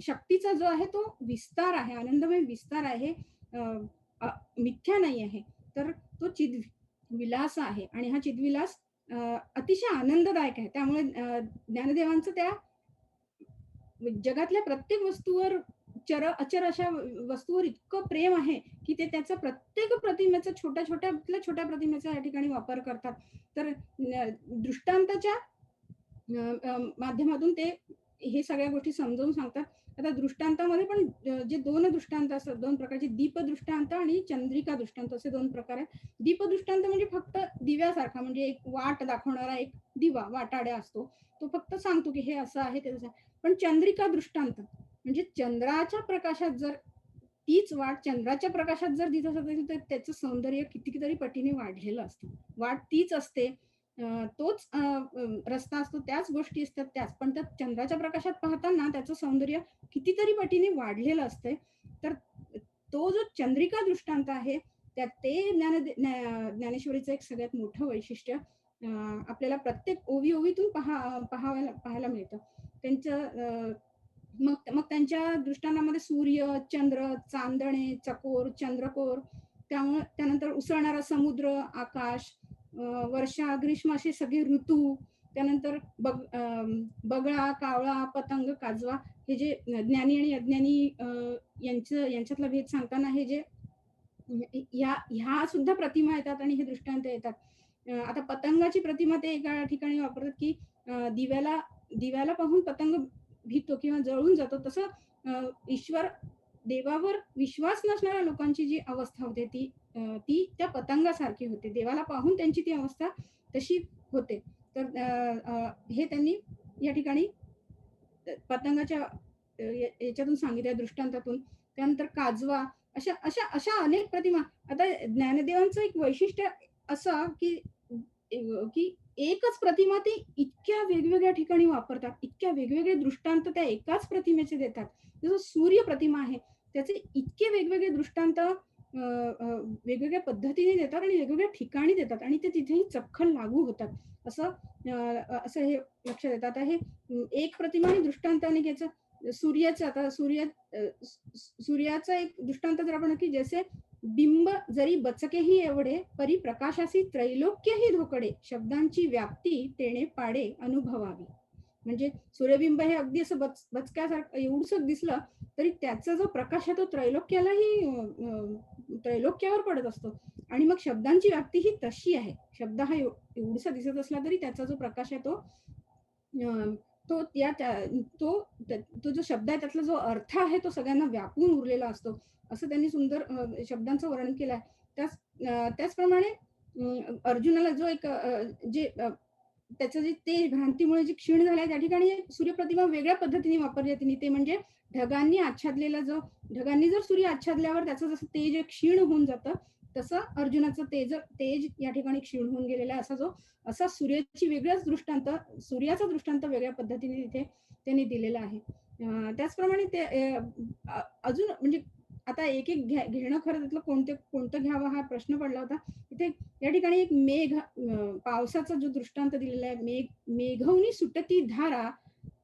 शक्तीचा जो आहे तो विस्तार आहे, आनंदमय विस्तार आहे, मिथ्या नाही आहे. तर तो चिद्विलास आहे आणि हा चिद्विलास अतिशय आनंददायक आहे. त्यामुळे ज्ञानदेवांचं त्या जगातल्या प्रत्येक वस्तूवर, अचर अशा वस्तूवर इतकं प्रेम आहे की ते त्याचा प्रत्येक प्रतिमेचा छोट्या प्रतिमेचा या ठिकाणी वापर करतात. तर दृष्टांताच्या माध्यमातून ते हे सगळ्या गोष्टी समजावून सांगतात. आता दृष्टांतामध्ये पण जे 2 दृष्टांत असतात, 2 प्रकारचे दीपदृष्टांत आणि चंद्रिका दृष्टांत असे 2 प्रकार आहेत. दीपदृष्टांत म्हणजे फक्त दिव्यासारखा, म्हणजे एक वाट दाखवणारा एक दिवा, वाटाड्या असतो. तो फक्त सांगतो, की हे असं आहे, ते तसं आहे. पण चंद्रिका दृष्टांत म्हणजे चंद्राच्या प्रकाशात जर तीच वाट चंद्राच्या प्रकाशात जर दिसत असेल, तर त्याचं सौंदर्य कितीतरी पटीने वाढलेलं असतं. वाट तीच असते. तोच रस्ता असतो, त्याच गोष्टी असतात त्याच. पण त्या चंद्राच्या प्रकाशात पाहताना त्याचं सौंदर्य कितीतरी पटीने वाढलेलं असतंय. तर तो जो चंद्रिका दृष्टांत आहे, त्यात ते ज्ञानेश्वरीचं एक सगळ्यात मोठं वैशिष्ट्य आपल्याला प्रत्येक ओवी-ओवीतून पाहायला मिळतं. त्यांचं मग मग त्यांच्या दृष्टांतामध्ये सूर्य, चंद्र, चांदणे, चकोर, चंद्रकोर, त्यानंतर उसळणारा समुद्र, आकाश, वर्षा, ग्रीष्म असे सगळे ऋतू, त्यानंतर बगळा, कावळा, पतंग, काजवा हे जे ज्ञानी आणि अज्ञानी यांच्यातला भेद सांगताना हे जे ह्या सुद्धा प्रतिमा येतात आणि हे दृष्टांत येतात. आता पतंगाची प्रतिमा ते एका ठिकाणी वापरतात, की दिव्याला दिव्याला पाहून पतंग भितो किंवा जळून जातो. तसं ईश्वर देवावर विश्वास नसणाऱ्या लोकांची जी अवस्था होते ती त्या पतंगासारखी होते. देवाला पाहून त्यांची ती अवस्था तशी होते. तर हे त्यांनी या ठिकाणी पतंगाच्या याच्यातून सांगितल्या दृष्टांतातून. त्यानंतर काजवा अशा अशा अशा अनेक प्रतिमा. आता ज्ञानदेवांचं एक वैशिष्ट्य असं, की एकच प्रतिमा ते इतक्या वेगवेगळ्या ठिकाणी वापरतात. इतक्या वेगवेगळे दृष्टांत त्या एकाच प्रतिमेचे देतात. जसं सूर्य प्रतिमा आहे, त्याचे इतके वेगवेगळे दृष्टांत वेगवेगळ्या पद्धतीने देतात आणि वेगवेगळ्या ठिकाणी देतात आणि ते तिथेही चपखल लागू होतात. असं असं हे लक्षात येतं. आता हे एक प्रतिमा आणि दृष्टांताने घ्यायचं. सूर्याचं आता सूर्याचा एक दृष्टांत जर आपण, की जैसे बिंब जरी बचकेही एवढे, परी प्रकाशासी त्रैलोक्यही धोकडे, शब्दांची व्याप्ती तेणे पाडे अनुभवावी. म्हणजे सूर्यबिंब हे अगदी असं बचक्यासारखं एवढंसं दिसलं, तरी त्याचा जो प्रकाश आहे तो त्रैलोक्यावर पडत असतो. आणि मग शब्दांची व्याप्ती ही तशी आहे. शब्द हा एवढसा दिसत असला तरी त्याचा जो प्रकाश आहे अ, तो तो तो जो शब्द आहे त्यातला जो अर्थ आहे तो सगळ्यांना व्यापून उरलेला असतो. असं त्यांनी सुंदर शब्दांचं वर्णन केलं आहे. त्याचप्रमाणे अर्जुनाला जो एक जे त्याचं जे ते भ्रांतीमुळे जे क्षीण झालंय त्या ठिकाणी सूर्यप्रतिमा वेगळ्या पद्धतीने वापरली आहे तिने. ते म्हणजे ढगांनी जर सूर्य आच्छादल्यावर त्याचं जसं तेज क्षीण होऊन जातं, तसं अर्जुनाचं तेज या ठिकाणी क्षीण होऊन गेलेला आहे. असा सूर्याचा दृष्टांत वेगळ्या पद्धतीने तिथे त्यांनी दिलेला आहे. त्याचप्रमाणे ते अजून म्हणजे आता एक-एक घेणं खरं त्यातलं कोणतं घ्यावं हा प्रश्न पडला होता. इथे या ठिकाणी एक पावसाचा जो दृष्टांत दिलेला आहे, मेघवनी सुटती धारा,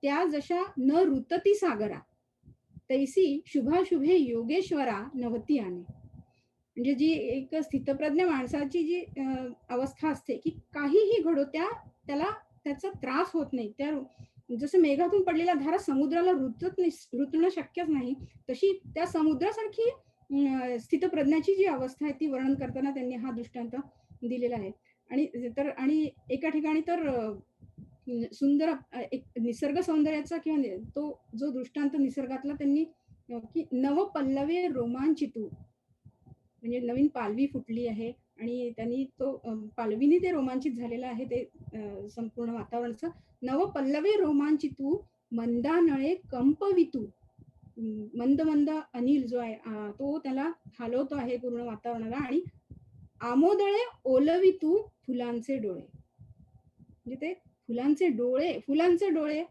त्या जशा न ऋतती सागरा, तैसी शुभाशुभे योगेश्वरा नवती आणे. म्हणजे जी एक स्थितप्रज्ञ माणसाची जी अवस्था असते, की काहीही घडो त्याला त्याचा त्रास होत नाही. जसं मेघातून पडलेल्या धारा समुद्राला रुतणं शक्यच नाही. तशी त्या समुद्रासारखी स्थितप्रज्ञाची जी अवस्था आहे ती वर्णन करताना त्यांनी हा दृष्टांत दिलेला आहे. आणि एका ठिकाणी तर सुंदर एक निसर्ग सौंदर्याचा किंवा तो जो दृष्टांत निसर्गातला त्यांनी की नवपल्लवे रोमांचितू, म्हणजे नवीन पालवी फुटली आहे आणि त्यांनी तो पालवीने ते रोमांचित झालेलं आहे ते संपूर्ण वातावरणाचं. नवपल्लवे रोमांचितू, मंदानळे कंपवितू. मंद मंद अनिल जो आहे तो त्याला हलवतो आहे पूर्ण वातावरणाला. आणि आमोदळे ओलवितू फुलांचे डोळे. म्हणजे ते फुलांचे डोळे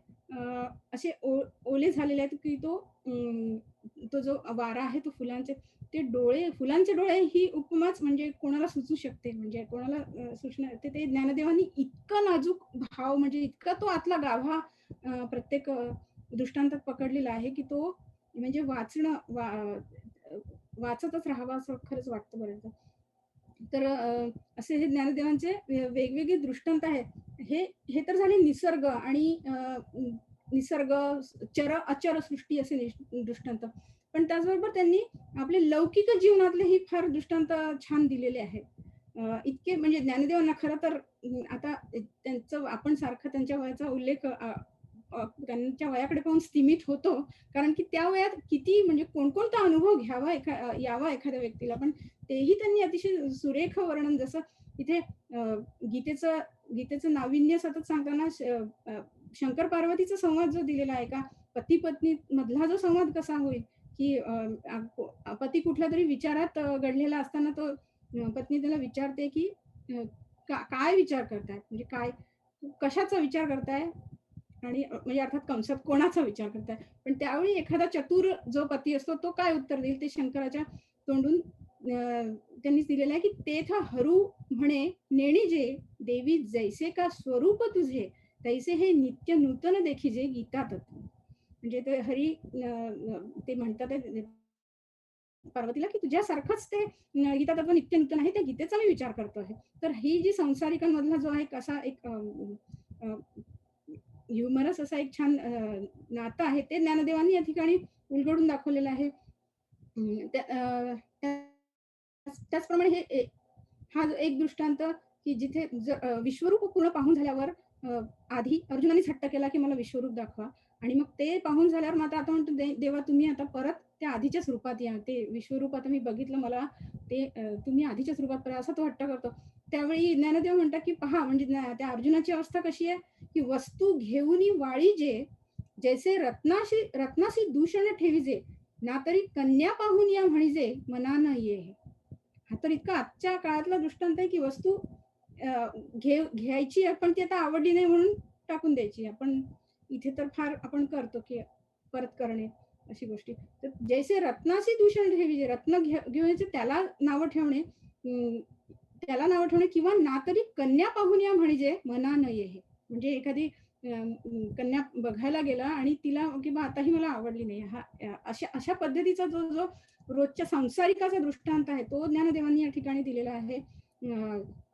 असे ओले झालेले आहेत, की तो जो वारा आहे तो फुलांचे डोळे ही उपमाच म्हणजे कोणाला सुचू शकते, म्हणजे कोणाला सुचणार ते ज्ञानदेवांनी इतका नाजूक भाव, म्हणजे इतका तो आतला गाभा प्रत्येक दृष्टांतात पकडलेला आहे, की तो म्हणजे वाचतच राहावा असं खरंच वाटतं बऱ्याचदा. तर असे हे ज्ञानदेवांचे वेगवेगळे दृष्टांत आहेत. हे हे तर झाले निसर्ग आणि निसर्ग, अचर सृष्टी असे दृष्टांत. पण त्याचबरोबर त्यांनी आपले लौकिक जीवनातलेही फार दृष्टांत छान दिलेले आहेत. इतके म्हणजे ज्ञानदेवांना खरं तर आता त्यांचं आपण सारखं त्यांच्या वयाचा उल्लेख त्यांच्या वयाकडे पाहून स्तिमित होतो. कारण की त्या वयात किती म्हणजे कोणकोणता अनुभव घ्यावा यावा एखाद्या व्यक्तीला. पण तेही त्यांनी अतिशय सुरेख वर्णन जसं इथे गीतेचं गीतेचं नाविन्य सतत सांगताना शंकर पार्वतीचा संवाद जो दिलेला आहे का पती-पत्नी मधला जो संवाद कसा होईल, की पती कुठल्यातरी विचारात गढलेला असताना तो पत्नी त्याला विचारते, की अ, काय विचार करताय? म्हणजे काय कशाचा विचार करताय? आणि म्हणजे अर्थात कंसात कोणाचा विचार करताय? पण त्यावेळी एखादा चतुर जो पती असतो तो काय उत्तर देईल ते शंकराच्या तोंडून त्यांनीच दिलेलं आहे, की "तेथ हरू म्हणे नेणिजे देवी जैसे का स्वरूप तुझे, तैसे हे नित्य नूतन देखिजे गीता तत्व." म्हणजे ते हरी ते म्हणतात आहे पार्वतीला, की तुझ्यासारखंच ते गीता तत्व नित्य नूतन आहे. त्या गीतेचा मी विचार करतो आहे. तर ही जी संसारिकांमधला जो आहे कसा एक अ, ह्युमरस असा एक छान नातं आहे ते ज्ञानदेवांनी या ठिकाणी उलगडून दाखवलेलं आहे. त्या त्याचप्रमाणे हा जो एक दृष्टांत, की जिथे विश्वरूप पूर्ण पाहून झाल्यावर आधी अर्जुनानेच हट्ट केला, की मला विश्वरूप दाखवा आणि मग ते पाहून झाल्यावर मग आता म्हणतो देवा तुम्ही आता परत त्या आधीच्याच रूपात या. ते विश्वरूप आता मी बघितलं मला ते तुम्ही आधीच्याच रूपात करा असा तो हट्ट करतो. त्यावेळी ज्ञानदेव म्हणतात, की पहा म्हणजे त्या अर्जुनाची अवस्था कशी आहे, की वस्तू घेऊनी वाळीजे, जैसे रत्नासी दूषण ठेविजे, ना तरी कन्या पाहून या म्हणिजे मनानं ये. हा तर इतका आजच्या काळातला दृष्टांत आहे, की वस्तू घ्यायची आहे, पण ती आता आवडली नाही म्हणून टाकून द्यायची. आपण इथे तर फार आपण करतो, की परत करणे अशी गोष्टी. तर जैसे रत्नासी दूषण ठेवी रत्न घेऊन त्याला नावं ठेवणे त्याला नावं ठेवणे किंवा ना तरी कन्या पाहून या म्हणजे मना न हे. म्हणजे एखादी कन्या बघायला गेला आणि तिला किंवा आताही मला आवडली नाही. अशा अशा पद्धतीचा जो जो रोजच्या संसारिकाचा दृष्टांत आहे, तो ज्ञानदेवांनी या ठिकाणी दिलेला आहे.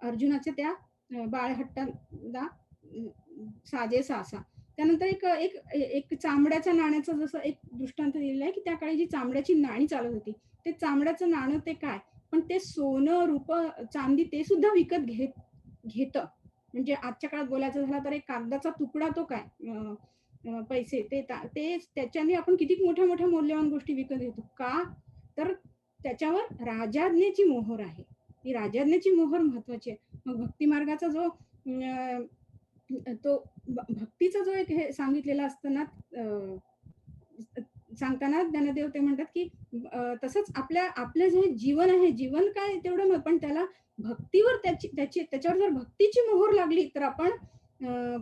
अर्जुनाच्या त्या बाळहट्टाला साजेसा असा. त्यानंतर एक एक एक चांबड्याच्या नाण्याचं जसं एक दृष्टांत दिलेला आहे, की त्या काळी जी चांबड्याची नाणी चालत होती. ते चांबड्याचं नाणं ते काय? पण ते सोनं, रूपं, चांदी ते सुद्धा विकत घेतं. म्हणजे आजच्या काळात बोलायचं झालं तर एक कागदाचा तुकडा तो काय पैसे ते त्याच्याने आपण किती मोठ्या-मोठ्या मौल्यवान गोष्टी विकत घेतो. का? तर त्याच्यावर राजाज्ञेची मोहर आहे. ती राजाज्ञेची मोहर महत्वाची आहे. मग भक्ती मार्गाचा जो तो भक्तीचा जो एक हे सांगितलेला असतं ना सांगताना ज्ञानदेव ते म्हणतात, की तसंच आपलं जे जीवन आहे, जीवन काय तेवढं नाही, पण त्याला भक्तीवर त्याच्यावर जर भक्तीची मोहर लागली, तर आपण अ,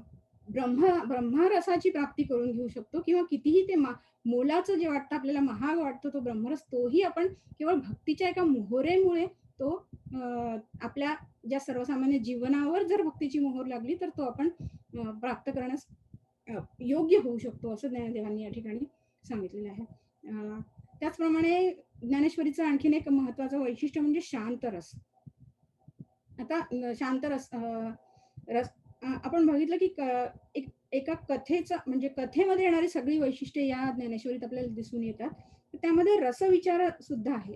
ब्रह्मरसाची प्राप्ती करून घेऊ शकतो किंवा कितीही ते मोलाचं जे वाटतं आपल्याला महाग वाटतो तो ब्रह्मरस, तोही आपण केवळ भक्तीच्या एका मोहरेमुळे तो आपल्या ज्या सर्वसामान्य जीवनावर जर भक्तीची मोहर लागली, तर तो आपण प्राप्त करण्यास योग्य होऊ शकतो, असं ज्ञानदेवांनी या ठिकाणी सांगितलेलं आहे. त्याचप्रमाणे ज्ञानेश्वरीचं आणखीन एक महत्वाचं वैशिष्ट्य म्हणजे शांत रस. आता शांत रस आपण बघितलं की एका कथेचा म्हणजे कथेमध्ये येणारी सगळी वैशिष्ट्ये या ज्ञानेश्वरीत आपल्याला दिसून येतात. तर त्यामध्ये रसविचार सुद्धा आहे.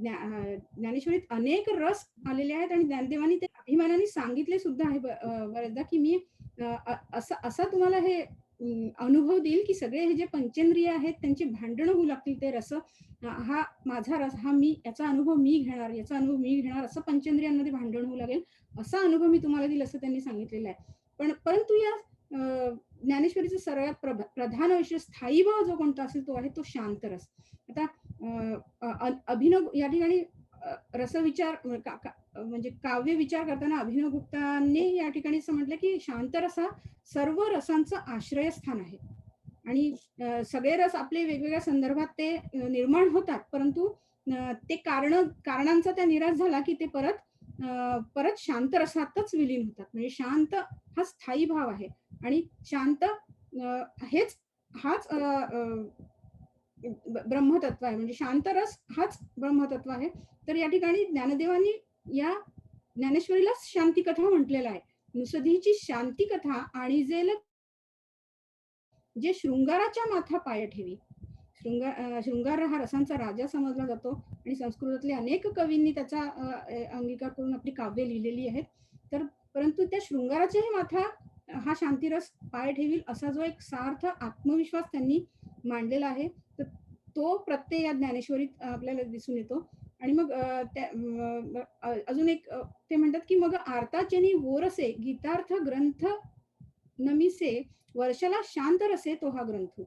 ज्ञानेश्वरीत अनेक रस आलेले आहेत आणि ज्ञानदेवांनी ते अभिमानाने सांगितले सुद्धा आहे बऱ्याचदा, की मी असं तुम्हाला हे अनुभव देईल, की सगळे हे जे पंचेंद्रिय आहेत त्यांची भांडणं होऊ लागतील. ते रस हा माझा रस हा मी याचा अनुभव मी घेणार, याचा अनुभव मी घेणार असं पंचेंद्रियांमध्ये भांडण होऊ लागेल. असा अनुभव मी तुम्हाला देईल असं त्यांनी सांगितलेलं आहे. परंतु या ज्ञानेश्वरीचा सर्वात प्रधान विषय स्थायी भाव जो कोणता असेल तो आहे तो शांत रस. आता अभिनव या ठिकाणी रसविचार म्हणजे काव्य विचार करताना अभिनव गुप्तांनी या ठिकाणी असं म्हटलं, की शांत रस हा सर्व रसांचं आश्रयस्थान आहे. आणि सगळे रस आपले वेगवेगळ्या संदर्भात ते निर्माण होतात. परंतु ते कारणांचा त्या निराश झाला, की ते परत शांत रसातच विलीन होतात. म्हणजे शांत हा स्थायी भाव आहे आणि शांत हेच हाच ब्रह्मतत्व आहे. म्हणजे शांत रस हाच ब्रह्मतत्व आहे. तर या ठिकाणी ज्ञानदेवांनी या ज्ञानेश्वरीला शांती कथा म्हटलेलं आहे. नुसदीची शांती कथा आणि जे शृंगाराच्या माथा पाय ठेवी. शृंगार हा रसांचा राजा समजला जातो आणि संस्कृतातल्या अनेक कवींनी त्याचा अंगीकार करून आपली काव्य लिहिलेली आहेत. तर परंतु त्या शृंगाराच्याही माथा हा शांतिरस पाय ठेवील असा जो एक सार्थ आत्मविश्वास त्यांनी मांडलेला आहे, तर तो प्रत्यय या ज्ञानेश्वरीत आपल्याला दिसून येतो. आणि मग अजून एक ते म्हणतात, की "मग आर्ताचेनी वोरसे गीतार्थ ग्रंथ नमिसे, वर्षाला शांत रसे तो हा ग्रंथ."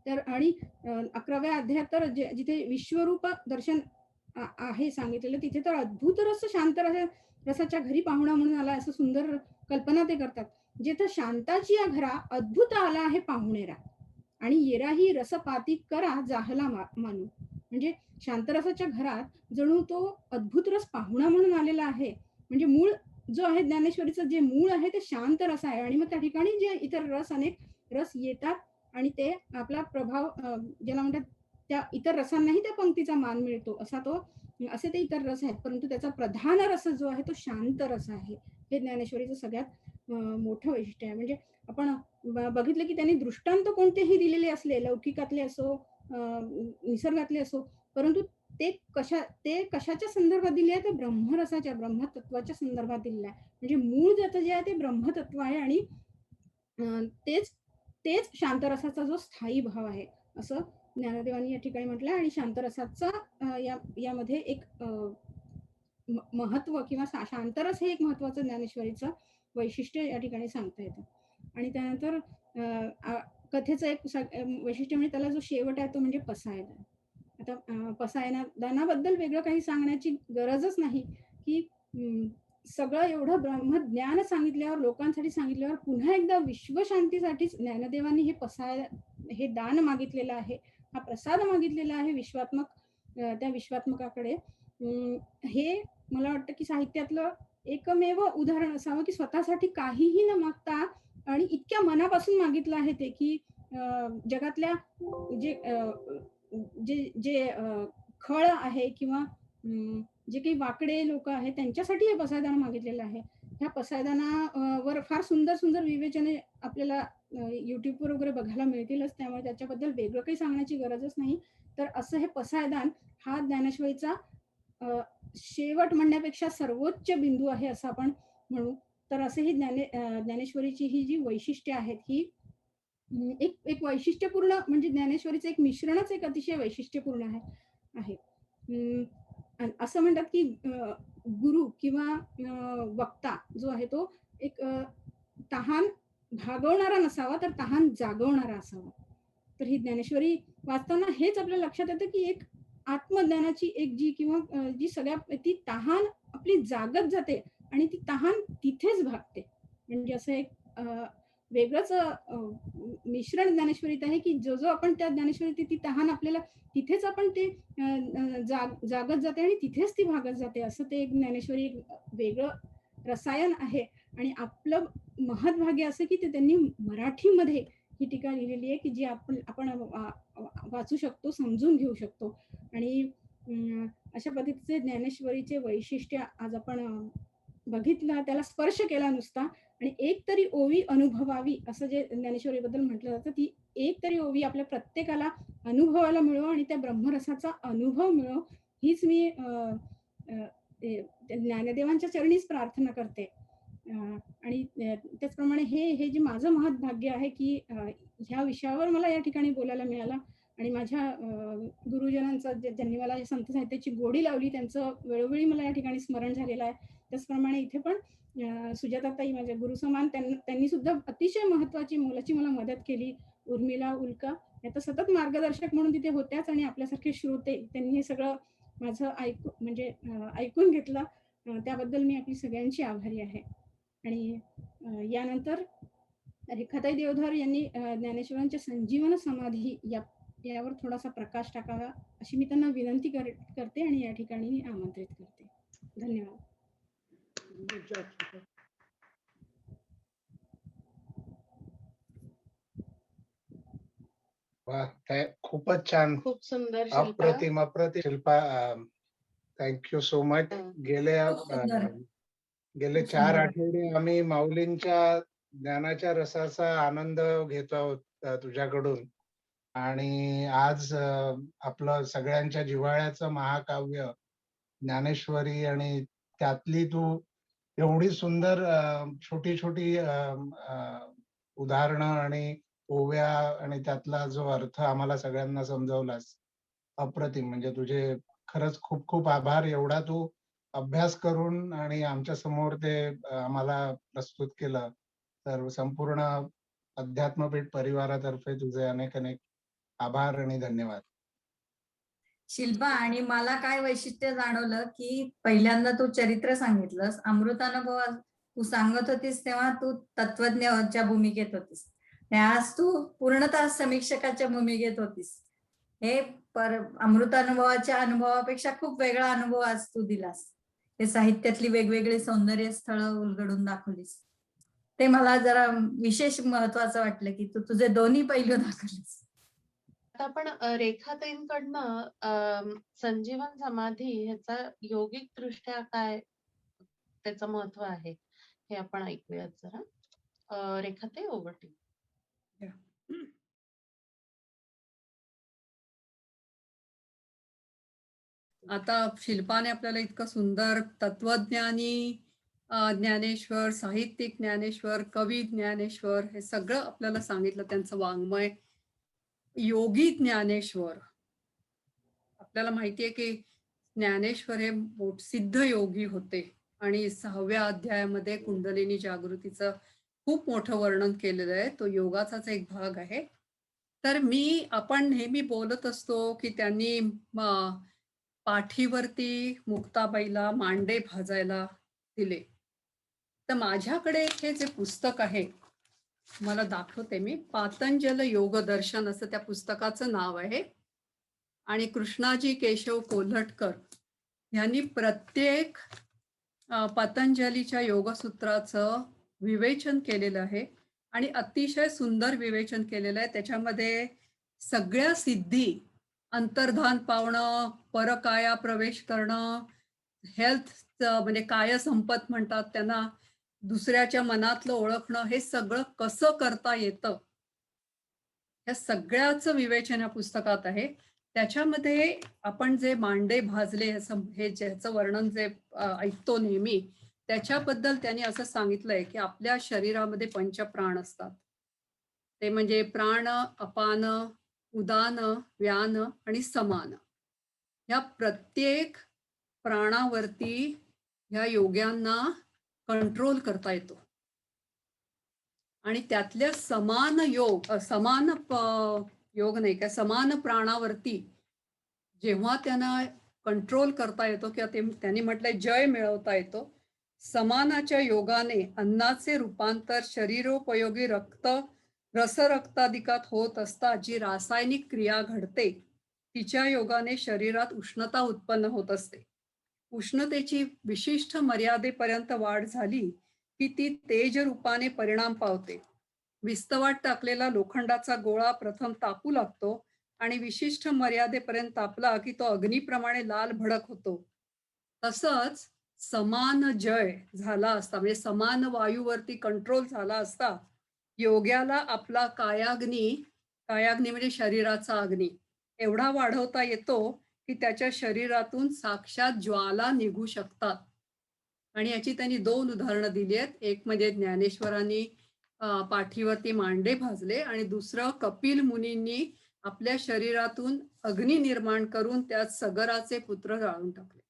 तर आणि 11व्या अध्यायात तर जिथे विश्वरूप दर्शन आहे सांगितलेलं, तिथे तर अद्भुत रस शांत रसाच्या घरी पाहुणा म्हणून आला, असं सुंदर कल्पना ते करतात. "जेथ शांताची या घरा अद्भुत आला आहे पाहुणेरा, आणि येराही रसपाती करा जाहला मानू." म्हणजे शांतरसाच्या घरात जणू तो अद्भुत रस पाहुणा म्हणून आलेला आहे. म्हणजे मूळ जो आहे ज्ञानेश्वरीचं जे मूळ आहे ते शांत रस आहे, आणि मग त्या ठिकाणी जे इतर रस अनेक रस येतात आणि ते आपला प्रभाव ज्याला म्हणतात, त्या इतर रसांनाही त्या पंक्तीचा मान मिळतो, असे ते इतर रस आहेत. परंतु त्याचा प्रधान रस जो आहे तो शांत रस आहे. हे ज्ञानेश्वरीचं सगळ्यात मोठं वैशिष्ट्य आहे. म्हणजे आपण बघितलं की त्यांनी दृष्टांत कोणतेही दिलेले असले, लौकिकातले असो, निसर्गातले असो, परंतु ते कशाच्या संदर्भात दिले आहे, तर ब्रह्मरसाच्या, ब्रह्मतत्वाच्या संदर्भात दिलेलं आहे. म्हणजे मूळ ज्याचं जे आहे ते ब्रह्मतत्व आहे, आणि तेच तेच शांतरसाचा जो स्थायी भाव आहे, असं ज्ञानदेवांनी या ठिकाणी म्हटलंय. आणि शांतरसाचा यामध्ये एक महत्व किंवा शांतरस हे एक महत्वाचं ज्ञानेश्वरीचं वैशिष्ट्य या ठिकाणी सांगता येतं. आणि त्यानंतर कथेचं एक वैशिष्ट्य म्हणजे त्याला जो शेवट आहे तो म्हणजे पसायदान. आता पसायदानाबद्दल वेगळं काही सांगण्याची गरजच नाही, की सगळं एवढं ब्रह्मज्ञान सांगितल्यावर, लोकांसाठी सांगितल्यावर, पुन्हा एकदा विश्वशांतीसाठीच ज्ञानदेवांनी हे दान मागितलेलं आहे, हा प्रसाद मागितलेला आहे विश्वात्मक, त्या विश्वात्मकाकडे. हे मला वाटतं की साहित्यातलं एकमेव उदाहरण असावं, की स्वतःसाठी काहीही न मागता आणि इतक्या मनापासून मागितलं आहे ते, की जगातल्या जे जे जे खळ आहे किंवा जे काही वाकडे लोक आहेत त्यांच्यासाठी हे पसायदान मागितलेलं आहे. ह्या पसायदानावर फार सुंदर सुंदर विवेचने आपल्याला युट्यूबवर वगैरे बघायला मिळतीलच, त्यामुळे त्याच्याबद्दल वेगळं काही सांगण्याची गरजच नाही. तर असं हे पसायदान हा ज्ञानेश्वरीचा शेवट म्हणण्यापेक्षा सर्वोच्च बिंदू आहे असं आपण म्हणू. तर असे ही ज्ञानेश्वरीची ही जी वैशिष्ट्ये आहेत, ही एक एक वैशिष्ट्यपूर्ण, म्हणजे ज्ञानेश्वरीचं एक मिश्रणच एक अतिशय वैशिष्ट्यपूर्ण आहे. असं म्हणतात की गुरु किंवा वक्ता जो आहे तो एक तहान भागवणारा नसावा, तर तहान जागवणारा असावा. तर ही ज्ञानेश्वरी वाचताना हेच आपल्या लक्षात येतं, की एक आत्मज्ञानाची एक जी किंवा जी ती तहान आपली जागत जाते, आणि ती तहान तिथेच भागते. म्हणजे असं एक वेगळंच मिश्रण ज्ञानेश्वरीत आहे, की जो आपण त्या ज्ञानेश्वरीत ती तहान आपल्याला तिथेच आपण ते जागत जाते आणि तिथेच ती भागत जाते. असं ते एक ज्ञानेश्वरी एक वेगळं रसायन आहे. आणि आपलं महत्भाग्य असं, की ते त्यांनी मराठीमध्ये ही टीका लिहिलेली आहे, की जी आपण वाचू शकतो, समजून घेऊ शकतो. आणि अशा पद्धतीचे ज्ञानेश्वरीचे वैशिष्ट्य आज आपण बघितलं, त्याला स्पर्श केला नुसता. आणि एक तरी ओवी अनुभवावी असं जे ज्ञानेश्वरीबद्दल म्हटलं जातं, ती एक तरी ओवी आपल्या प्रत्येकाला अनुभवायला मिळो आणि त्या ब्रह्मरसाचा अनुभव मिळो, हीच मी ज्ञानदेवांच्या चरणीच प्रार्थना करते. आणि त्याचप्रमाणे हे जे माझं महत्भाग्य आहे, की ह्या विषयावर मला या ठिकाणी बोलायला मिळालं. आणि माझ्या गुरुजनांचं ज्यांनी मला संत साहित्याची गोडी लावली, त्यांचं वेळोवेळी मला या ठिकाणी स्मरण झालेलं आहे. त्याचप्रमाणे इथे पण सुजाताताई माझ्या गुरुसमान, त्यांनी सुद्धा अतिशय महत्वाची मोलाची मला मदत केली. उर्मिला, उल्का या तर सतत मार्गदर्शक म्हणून तिथे होत्याच, आणि आपल्यासारखे श्रोते त्यांनी हे सगळं माझं ऐकून घेतलं. त्याबद्दल मी आपली सगळ्यांची आभारी आहे. आणि यानंतर रेखाताई देवधर यांनी ज्ञानेश्वरांच्या संजीवन समाधी यावर थोडासा प्रकाश टाकावा, अशी मी त्यांना विनंती करते आणि या ठिकाणी आमंत्रित करते. धन्यवाद. खूपच छान, खूप सुंदर, अप्रतिम शिल्पा. Thank you so much. गेले 4 आठवडे आम्ही माऊलींच्या ज्ञानाच्या रसाचा आनंद घेतो आहोत तुझ्याकडून. आणि आज आपलं सगळ्यांच्या जिव्हाळ्याचं महाकाव्य ज्ञानेश्वरी, आणि त्यातली तू एवढी सुंदर छोटी छोटी उदाहरणं आणि ओव्या आणि त्यातला जो अर्थ आम्हाला सगळ्यांना समजावलास, अप्रतिम. म्हणजे तुझे खरंच खूप खूप आभार. एवढा तू अभ्यास करून आणि आमच्या समोर ते आम्हाला प्रस्तुत केलं. तर संपूर्ण अध्यात्मपीठ परिवारातर्फे तुझे अनेक अनेक आभार आणि धन्यवाद. शिल्पा, आणि मला काय वैशिष्ट्य जाणवलं की पहिल्यांदा तू चरित्र सांगितलंस, अमृतानुभव तू सांगत होतीस तेव्हा तू तत्वज्ञाच्या भूमिकेत होतीस, आज तू पूर्णतः समीक्षकाच्या भूमिकेत होतीस. हे अमृतानुभवाच्या अनुभवापेक्षा खूप वेगळा अनुभव आज तू दिलास. हे साहित्यातली वेगवेगळे सौंदर्य स्थळं उलगडून दाखवलीस. ते मला जरा विशेष महत्वाचं वाटलं की तू तुझे दोन्ही पैलू दाखवलीस. आता आपण रेखाताईंकडनं संजीवन समाधी ह्याचा योगिक दृष्ट्या काय त्याचं महत्व आहे हे आपण ऐकूयात जरा. रेखाताई, ओव्हर टू यू. आता शिल्पाने आपल्याला इतकं सुंदर तत्वज्ञानी ज्ञानेश्वर, साहित्यिक ज्ञानेश्वर, कवी ज्ञानेश्वर हे सगळं आपल्याला सांगितलं, त्यांचं वाङ्मय. योगी ज्ञानेश्वर, आपल्याला माहितीये की ज्ञानेश्वर हे सिद्ध योगी होते आणि 6व्या अध्यायामध्ये कुंडलिनी जागृतीचं खूप मोठं वर्णन केलेलं आहे. तो योगाचाच एक भाग आहे. तर आपण नेहमी बोलत असतो की त्यांनी पाठीवरती मुक्ताबाईला मांडे भाजायला दिले. तर माझ्याकडे हे जे पुस्तक आहे, मला दाखवते मी. पातंजल योग दर्शन असं त्या पुस्तकाचं नाव आहे. आणि कृष्णाजी केशव कोल्हटकर यांनी प्रत्येक पतंजलीच्या योगसूत्राचं विवेचन केलेलं आहे आणि अतिशय सुंदर विवेचन केलेलं आहे. त्याच्यामध्ये सगळ्या सिद्धी, अंतर्धान पावणं, परकाया प्रवेश करणं, हेल्थ म्हणजे काय संपत म्हणतात त्यांना, दुसऱ्याच्या मनातलं ओळखणं, हे सगळं कसं करता येतं, या सगळ्याचं विवेचन या पुस्तकात आहे. त्याच्यामध्ये आपण जे मांडे भाजले हे ज्याचं वर्णन जे ऐकतो नेहमी, त्याच्याबद्दल त्यांनी असं सांगितलंय की आपल्या शरीरामध्ये पंचप्राण असतात. ते म्हणजे प्राण, अपान, उदान, व्यान आणि समान. या प्रत्येक प्राणावरती ह्या योग्यांना कंट्रोल करता येतो. आणि त्यातल्या समान योग नाही का, समान प्राणावरती जेव्हा त्यांना कंट्रोल करता येतो किंवा त्यांनी म्हटलंय जय मिळवता येतो, समानाच्या योगाने अन्नाचे रूपांतर शरीरोपयोगी रसरक्तादिकात होत असता जी रासायनिक क्रिया घडते, तिच्या योगाने शरीरात उष्णता उत्पन्न होत असते. उष्णतेची विशिष्ट मर्यादेपर्यंत वाढ झाली की ती तेज रूपाने परिणाम पावते. विस्तवात टाकलेला लोखंडाचा गोळा प्रथम तापू लागतो आणि विशिष्ट मर्यादेपर्यंत तापला की तो अग्नीप्रमाणे लाल भडक होतो. तसंच समान जय झाला असता, म्हणजे समान वायूवरती कंट्रोल झाला असता, योग्याला आपला कायाग्नी म्हणजे शरीराचा अग्नी एवढा वाढवता येतो की त्याच्या शरीरातून साक्षात ज्वाला निघू शकतात. आणि याची त्यांनी 2 उदाहरणं दिली आहेत. एक म्हणजे ज्ञानेश्वरांनी पाठीवरती मांडे भाजले आणि दुसरं कपिल मुनींनी आपल्या शरीरातून अग्नी निर्माण करून त्यात सगराचे पुत्र जाळून टाकले.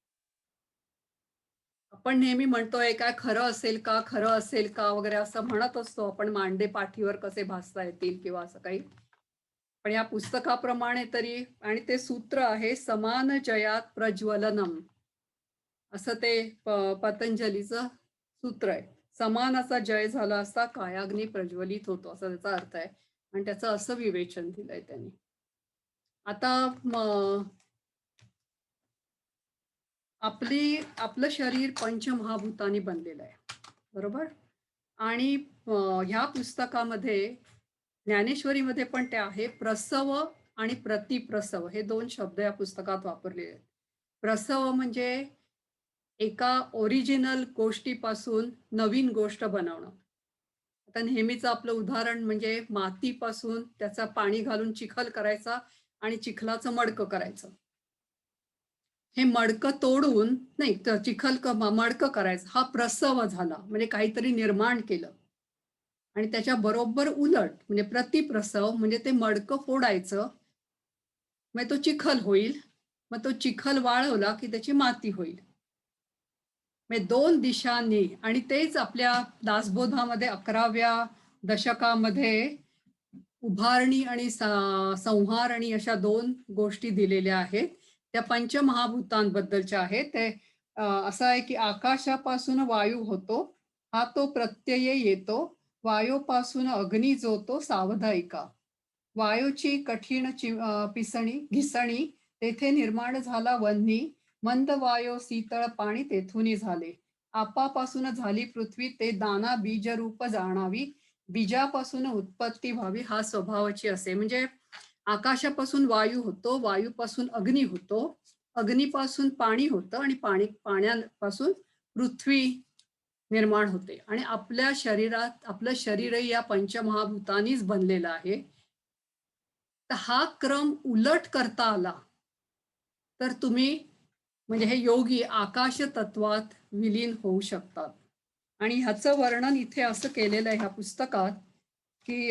आपण नेहमी म्हणतोय काय खरं असेल का वगैरे असं म्हणत असतो आपण, मांडे पाठीवर कसे भाजता येतील किंवा असं काही. पण या पुस्तकाप्रमाणे तरी, आणि ते सूत्र आहे समान जयात प्रज्वलनम, असं ते पतंजलीचं सूत्र आहे. समानाचा जय झाला असता कायाग्नी प्रज्वलित होतो, असा त्याचा अर्थ आहे. आणि त्याचं असं विवेचन दिलंय त्यांनी. आता आपलं शरीर पंचमहाभूतांनी बनलेलं आहे, बरोबर. आणि ह्या पुस्तकामध्ये ज्ञानेश्वरीमध्ये पण ते आहे. प्रसव आणि प्रतिप्रसव हे 2 शब्द या पुस्तकात वापरलेले आहेत. प्रसव म्हणजे एका ओरिजिनल गोष्टीपासून नवीन गोष्ट बनवणं. आता नेहमीचं आपलं उदाहरण म्हणजे मातीपासून त्याचा पाणी घालून चिखल करायचा आणि चिखलाचं मडकं करायचं. हे मडकं तोडून नाही तर मडकं करायचं, हा प्रसव झाला म्हणजे काहीतरी निर्माण केलं. आणि त्याच्या बरोबर उलट म्हणजे प्रतिप्रसव म्हणजे ते मडकं फोडायचं, मग तो चिखल होईल, मग तो चिखल वाळवला की त्याची माती होईल. म्हणजे 2 दिशांनी. आणि तेच आपल्या दासबोधामध्ये 11व्या दशकामध्ये उभारणी आणि संहार आणि अशा 2 गोष्टी दिलेल्या आहेत. त्या पंचमहाभूतांबद्दलच्या आहेत. ते असं आहे की आकाशापासून वायू होतो, हा तो प्रत्यय येतो, वायूपासून अग्नी जो तो सावधायिका. वायूची कठीण घिसणी तेथे निर्माण झाला वन्ही, मंद वायो शीतळ पाणी तेथुनी झाले. आपापासून झाली पृथ्वी ते दाना बीज रूप जाणावी, बीजापासून उत्पत्ती व्हावी हा स्वभावाची असे. म्हणजे आकाशापासून वायू होतो, वायूपासून अग्नी होतो, अग्नीपासून पाणी होतं आणि पाण्यापासून पृथ्वी निर्माण होते. आणि आपल्या शरीरात आपलं शरीरही या पंचमहाभूतांनीच बनलेलं आहे. तर हा क्रम उलट करता आला तर तुम्ही म्हणजे हे योगी आकाश तत्वात विलीन होऊ शकतात. आणि ह्याचं वर्णन इथे असं केलेलं आहे ह्या पुस्तकात की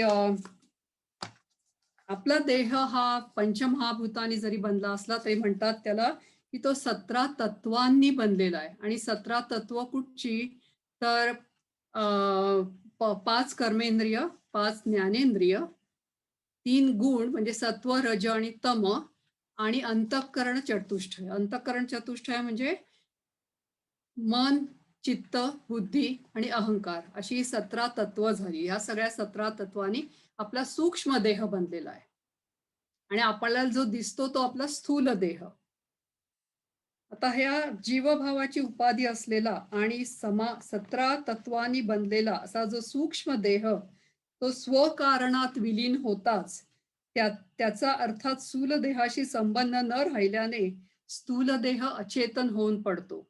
आपला देह हा पंचमहाभूतांनी जरी बनला असला तरी म्हणतात त्याला की तो 17 तत्वांनी बनलेला आहे. आणि 17 तत्व कुठची तर 5 कर्मेंद्रिय, 5 ज्ञानेंद्रिय, 3 गुण म्हणजे सत्व, रज आणि तम, आणि अंतःकरण चतुष्टय. अंतःकरण चतुष्टय म्हणजे मन, चित्त, बुद्धी आणि अहंकार अशी 17 तत्व झाली. या सगळ्या 17 तत्वांनी आपला सूक्ष्म देह बनलेला आहे. आणि आपल्याला जो दिसतो तो आपला स्थूल देह. आता ह्या जीवभावाची उपाधी असलेला आणि 17 तत्वांनी बनलेला असा जो सूक्ष्म देह तो स्वकारणात विलीन होताच त्याचा अर्थात स्थूल देहाशी संबंध न राहिल्याने स्थूल देह अचेतन होऊन पडतो.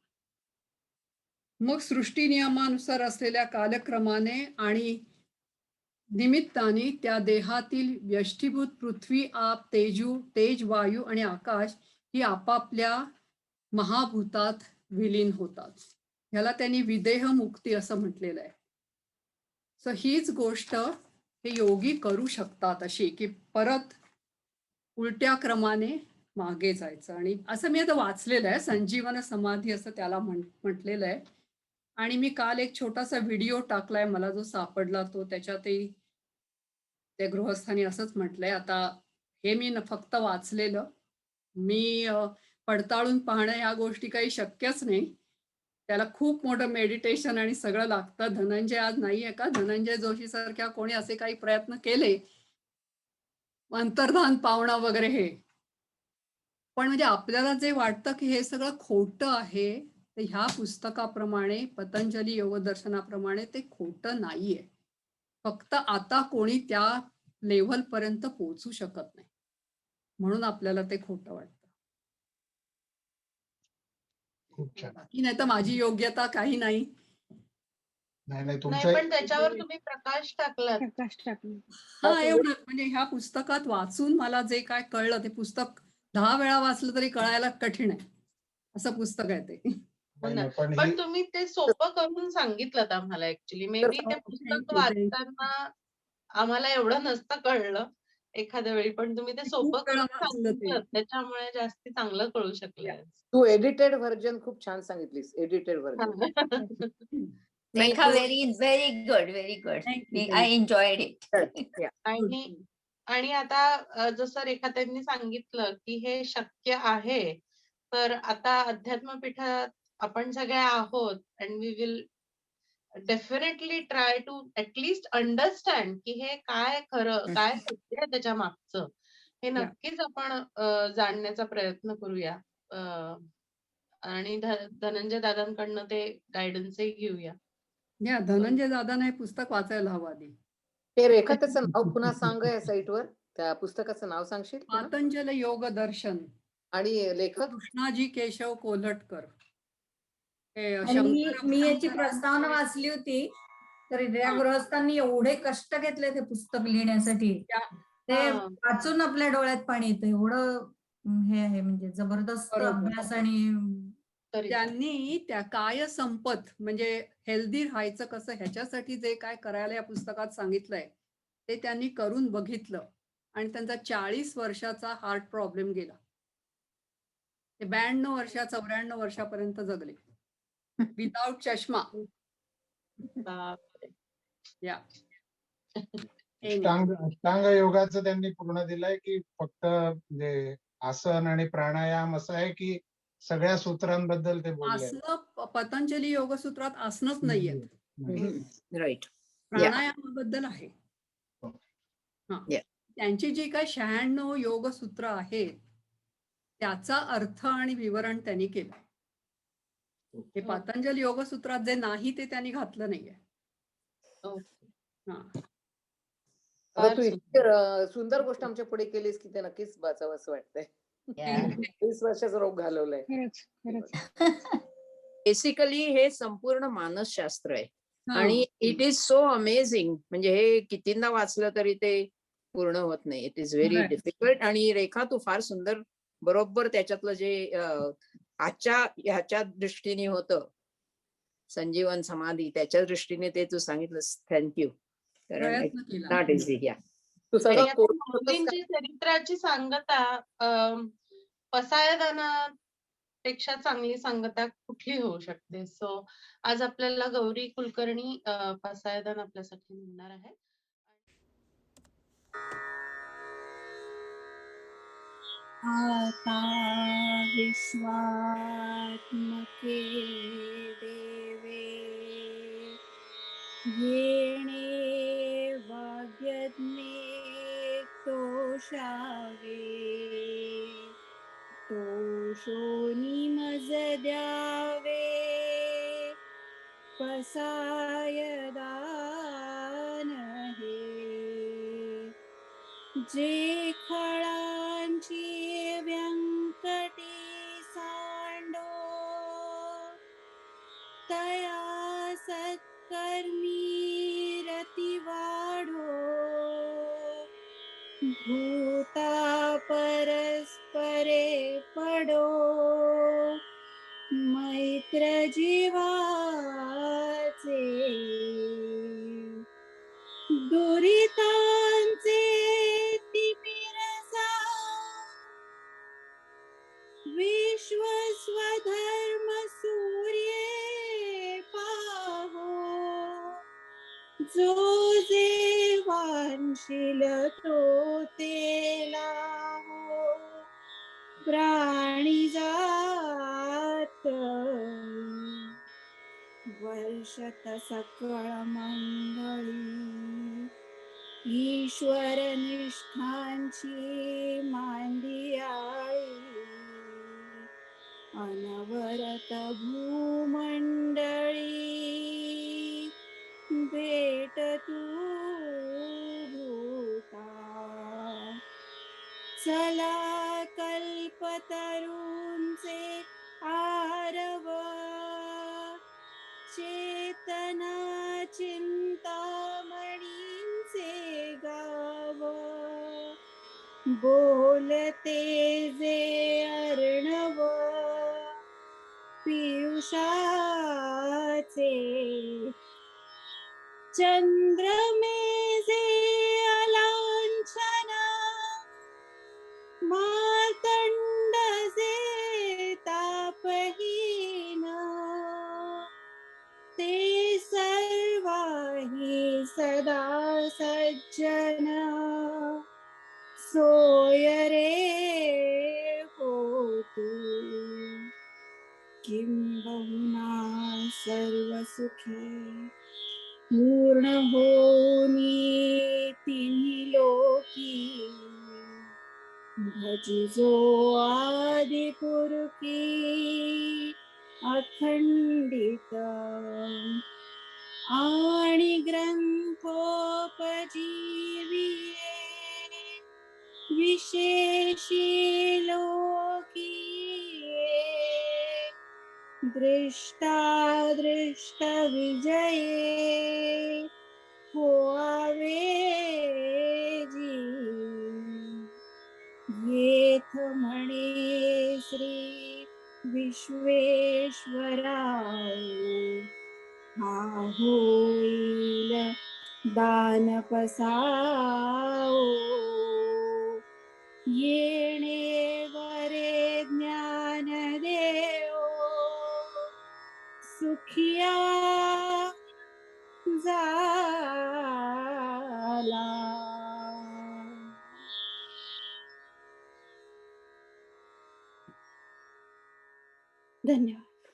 मग सृष्टी नियमानुसार असलेल्या कालक्रमाने आणि निमित्ताने त्या देहातील व्यष्टीभूत पृथ्वी, आप, तेज, वायू आणि आकाश ही आपापल्या महाभूतात विलीन होतात. ह्याला त्यांनी विदेह मुक्ती असं म्हटलेलं आहे. सो हीच गोष्ट हे योगी करू शकतात अशी की परत उलट्या क्रमाने मागे जायचं. आणि असं मी आता वाचलेलं आहे, संजीवन समाधी असं त्याला म्हटलेलं आहे. आणि मी काल एक छोटासा व्हिडिओ टाकलाय मला जो सापडला तो, त्याच्यातही त्या गृहस्थांनी असंच म्हटलंय. आता हे मी फक्त वाचलेलं, मी पडताळून पाहणं या गोष्टी काही शक्यच नाही. त्याला खूप मोठं मेडिटेशन आणि सगळं लागतं. धनंजय आज नाहीये का? धनंजय जोशी सारख्या कोणी असे काही प्रयत्न केले, अंतर्धान पावणं वगैरे हे. पण म्हणजे आपल्याला जे वाटतं की हे सगळं खोटं आहे, तर ह्या पुस्तकाप्रमाणे पतंजली योगदर्शनाप्रमाणे ते खोटं नाहीये. फक्त आता कोणी त्या लेव्हल पर्यंत पोहोचू शकत नाही म्हणून आपल्याला ते खोटं वाटतं. खूप छान. बाकी नाही तर माझी योग्यता काही नाही. नाही नाही, तुमचं पण त्याच्यावर तुम्ही प्रकाश टाकलात. प्रकाश टाकून हा एवढं म्हणजे ह्या पुस्तकात वाचून मला जे काय कळलं, ते पुस्तक 10 वेळा वाचलं तरी कळायला कठीण आहे असं पुस्तक आहे ते. हो नाही ना. नाही, पण पण ही तुम्ही ते सोपं करून सांगितलं आम्हाला ऍक्च्युली. मे बी ते पुस्तक Thank you. वाचताना आम्हाला एवढं नसतं कळलं एखाद्या वेळी, पण तुम्ही ते मी सोपं खूप वेळा करून वाचलं ते. सांगितलं त्याच्यामुळे जास्ती चांगलं कळू शकलं. तू एडिटेड व्हर्जन खूप छान सांगितलीस. Edited version. Rekha, very good, very good. I enjoyed it. आणि आता जसं रेखाताईंनी सांगितलं की हे शक्य आहे, तर आता अध्यात्मपीठात आपण सगळे आहोत and we will definitely try to at least understand की हे काय खरं काय सत्य आहे त्याच्या मागचं, हे नक्कीच आपण जाणण्याचा प्रयत्न करूया. आणि धनंजय दादांकडनं ते गायडन्सही घेऊया. धनंजय दादांना हे पुस्तक वाचायला हवं आधी. ते रेखा त्याचं नाव पुन्हा सांग या साईटवर. त्या पुस्तकाचं नाव सांगशील पुन्हा? पतंजल योग दर्शन आणि लेखक कृष्णाजी केशव कोल्हटकर. आणि मी याची प्रस्तावना वाचली होती, तर या गृहस्थांनी एवढे कष्ट घेतले ते पुस्तक लिहिण्यासाठी, ते वाचून आपल्या डोळ्यात पाणी येतं. एवढं हे आहे, म्हणजे जबरदस्त बरोबर. अभ्यास आणि तरी त्यांनी त्या काय संपत म्हणजे हेल्दी राहायचं कसं ह्याच्यासाठी जे काय करायला या पुस्तकात सांगितलंय ते त्यांनी करून बघितलं आणि त्यांचा 40 वर्षाचा हार्ट प्रॉब्लेम गेला. ते 92 वर्षा 94 वर्षापर्यंत जगले विदाउट चष्मा. बापरे. या अष्टांग योगाचं त्यांनी पूर्ण दिलंय की फक्त म्हणजे आसन आणि प्राणायाम असं आहे की सगळ्या सूत्रांबद्दल ते बोलले आहेत? आसनं पतंजली योगसूत्रात आसनच नाहीयेत, राईट. प्राणायामाबद्दल आहे. हा Yeah. त्यांची जी काही 96 योगसूत्र आहेत त्याचा अर्थ आणि विवरण त्यांनी केलं. हे पतंजली योगसूत्रात जे नाही ते त्यांनी घातलं नाहीये. ओके. हा आता तू फार इतकी सुंदर गोष्ट आमच्या पुढे केलीस की ते नक्कीच वाचावं असं वाटतंय. Yeah. 20 वर्षाचा रोग घालवलाय. खरंच खरंच. बेसिकली हे संपूर्ण मानसशास्त्र आहे हा. आणि इट इज सो अमेझिंग. म्हणजे हे कितींदा वाचलं तरी ते पूर्ण होत नाही. It is very Right. Difficult. आणि रेखा तू फार सुंदर बरोबर त्याच्यातलं जे आजच्या ह्याच्या दृष्टीने होतं संजीवन समाधी त्याच्या दृष्टीने ते तू सांगितलंस. थँक्यू. कारण प्रयत्न केला. Not easy. या तू आणि सगळं आता कोर्स होतंस का? माऊलींची चरित्राची सांगता पसायदानापेक्षा चांगली सांगता कुठली होऊ शकते. सो आज आपल्याला गौरी कुलकर्णी पसायदान आपल्यासाठी म्हणणार आहे. आता विश्वात्मके देवे येणे वाग्यज्ञे तोषावे तोषोनी मज द्यावे पसायदान हे जे खळांची व्यंकटी सांडो तया सत्कर्मी रती वाढो भूता परस्परे पडो मैत्र जीवाचे दुरितांचे तिमिरसा विश्व स्वधर्म सूर्ये पाहो जो जे वांशील तो ते लाहो प्राणी जात वर्षत सकळ मंगळी ईश्वर निष्ठांची मांदियाळी अनवरत भूमंडळी भेट तू भूता चला कल्पतरूंचे आरव चेतना चिंतामणींचे गाव बोलते जे अर्णव पियुषाचे चंद्रमेजे अलांछन मातंड जे तापहीन ते सर्वाही सदा सज्जन सोय रे होतु किंबहुना सर्व सुखे पूर्ण होनी तिन्ही लोकी भजिजो आदि पुरुकी अखंडित आणि ग्रंथोपजीविये विशेषी लोकीये दृष्टादृष्ट विजये होआवे जी ये तेथ म्हणे श्री विश्वेश्वराय, हा होईल दान पसाओ, येणे वरे ज्ञान देओ, सुखिया झाला. धन्यवाद.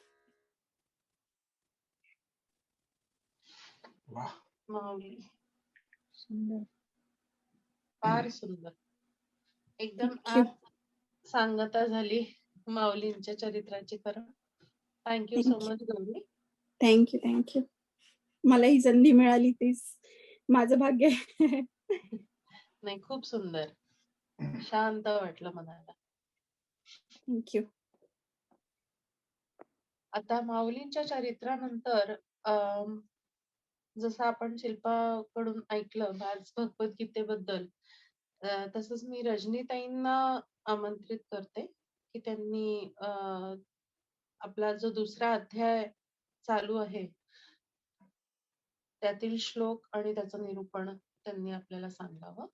वा. माऊली सुंदर. फार सुंदर. एकदम Thank you. ऍप्ट सांगता झाली माऊलींच्या चरित्राची. खरं thank you so Thank you. Much Gauri. Thank you thank you. मला ही संधी मिळाली तीच माझं भाग्य आहे. नाही, खूप सुंदर, शांत वाटलं मनाला. थँक्यू. आता माऊलींच्या चरित्रानंतर जसं आपण शिल्पाकडून ऐकलं आज भगवद्गीतेबद्दल, तसंच मी रजनीताईंना आमंत्रित करते की त्यांनी आपला जो दुसरा अध्याय चालू आहे त्यातील श्लोक आणि त्याचं निरूपण त्यांनी आपल्याला सांगावं.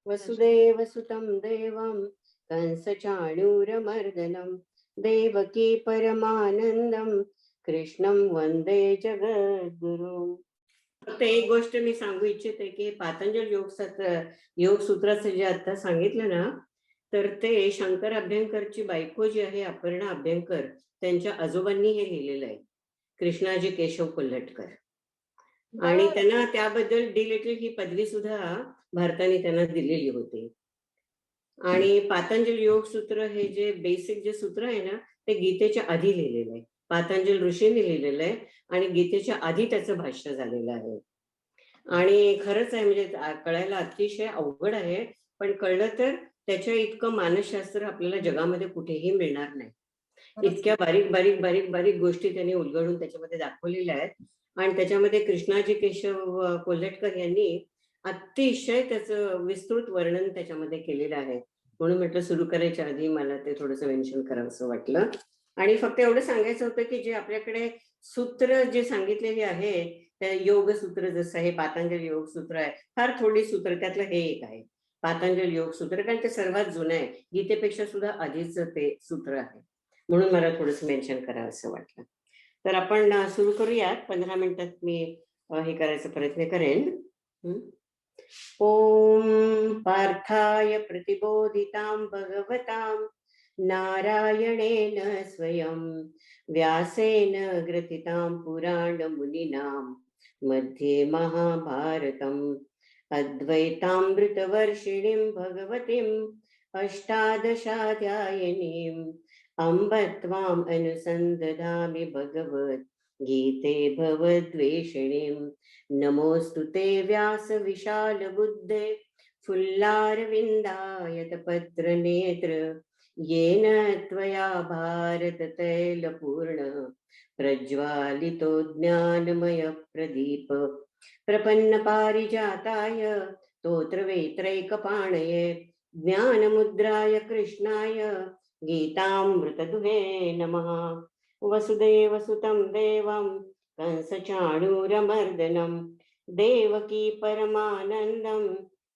वसुदेव सुतं देवं कंसचाणूरमर्दनं देवकी परमानंदं कृष्णं वंदे जगद्गुरुं. फक्त एक गोष्ट मी सांगू इच्छिते की पातंजल योग सूत्राचं जे आता सांगितलं ना, तर ते शंकर अभ्यंकरची बायको जी आहे अपर्णा अभ्यंकर, त्यांच्या आजोबांनी हे लिहिलेलं आहे, कृष्णाजी केशव कोल्हटकर. आणि त्यांना त्याबद्दल डिलिटल ही पदवी सुद्धा भारताने त्यांना दिलेली होती. आणि पातंजल योग सूत्र हे जे बेसिक जे सूत्र आहे ना, ते गीतेच्या आधी लिहिलेलं आहे, पातंजल ऋषींनी लिहिलेलं आहे आणि गीतेच्या आधी त्याचं भाष्य झालेलं आहे. आणि खरंच आहे, म्हणजे कळायला अतिशय अवघड आहे, पण कळलं तर त्याच्या इतकं मानसशास्त्र आपल्याला जगामध्ये कुठेही मिळणार नाही. इतक्या बारीक बारीक बारीक बारीक गोष्टी त्यांनी उलगडून त्याच्यामध्ये दाखवलेल्या आहेत. आणि त्याच्यामध्ये कृष्णाजी केशव कोल्हटकर यांनी अतिशय त्याचं विस्तृत वर्णन त्याच्यामध्ये केलेलं आहे. म्हणून म्हटलं सुरू करायच्या आधी मला ते थोडंसं मेन्शन करावं असं वाटलं. आणि फक्त एवढं सांगायचं होतं की जे आपल्याकडे सूत्र जे सांगितलेले आहे, त्या योग सूत्र जसं हे पातंजल योग सूत्र आहे, फार थोडी सूत्र त्यातलं हे एक आहे पातंजल योग सूत्र, कारण ते सर्वात जुनं आहे, गीतेपेक्षा सुद्धा आधीच ते सूत्र आहे. म्हणून मला थोडंसं मेन्शन करावं असं वाटलं. तर आपण सुरू करूयात. 15 मिनिटात मी हे करायचा प्रयत्न करेन. ओम पार्थाय प्रतिबोधितां भगवतां नारायणेन स्वयं व्यासेन ग्रथितां पुराणमुनिनां मध्ये महाभारतम् अद्वैतामृतवर्षिणीं भगवतीम् अष्टादशाध्यायिनीम् अम्ब त्वाम् अनुसन्दधामि भगवद् गीते भवद्वेषिणीं। नमोऽस्तु ते व्यास विशाल बुद्धे फुल्लारविन्दायत पत्रनेत्र येन त्वया भारत तैलपूर्ण प्रज्वालितो ज्ञानमय प्रदीप प्रपन्न पारिजाताय स्तोत्रवेत्रैकपाणये ज्ञानमुद्राय कृष्णाय गीतामृतदुहे नमः। वसुदेवसुतं देवं कंसचाणूरमर्दनं देवकी परमानंदं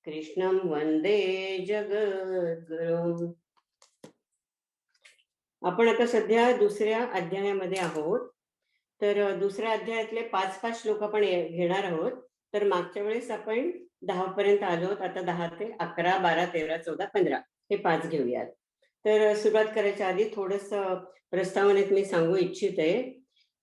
कृष्णं वंदे जगद्गुरुं। आपण आता सध्या दुसऱ्या अध्यायामध्ये आहोत. तर दुसऱ्या अध्यायातले 5-5 श्लोक आपण घेणार आहोत. तर मागच्या वेळेस आपण 10 पर्यंत आलो आहोत. आता 10 ते 11, 12, 13, 14, 15 हे 5 घेऊयात. तर सुरुवात करायच्या आधी थोडस प्रस्तावनेत मी सांगू इच्छिते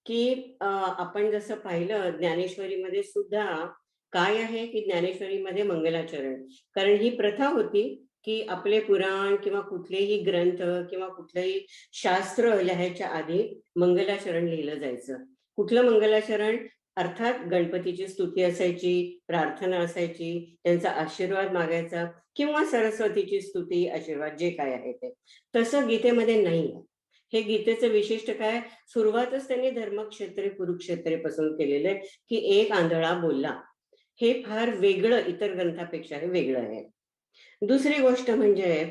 की आपण जसं पाहिलं ज्ञानेश्वरीमध्ये सुद्धा काय आहे की ज्ञानेश्वरीमध्ये मंगलाचरण, कारण ही प्रथा होती की आपले पुराण किंवा कुठलेही ग्रंथ किंवा कुठलेही शास्त्र लिहायच्या आधी मंगलाचरण लिहिलं जायचं. कुठलं मंगलाचरण? अर्थात गणपतीची स्तुती असायची, प्रार्थना असायची, त्यांचा आशीर्वाद मागायचा किंवा सरस्वतीची स्तुती आशीर्वाद जे काय आहे ते. तसं गीतेमध्ये नाही. हे गीतेचं विशिष्ट काय, सुरुवातच त्यांनी धर्मक्षेत्रे कुरुक्षेत्रे पासून केलेलं आहे की एक आंधळा बोलला. हे फार वेगळं, इतर ग्रंथापेक्षा हे वेगळं आहे. दुसरी गोष्ट म्हणजे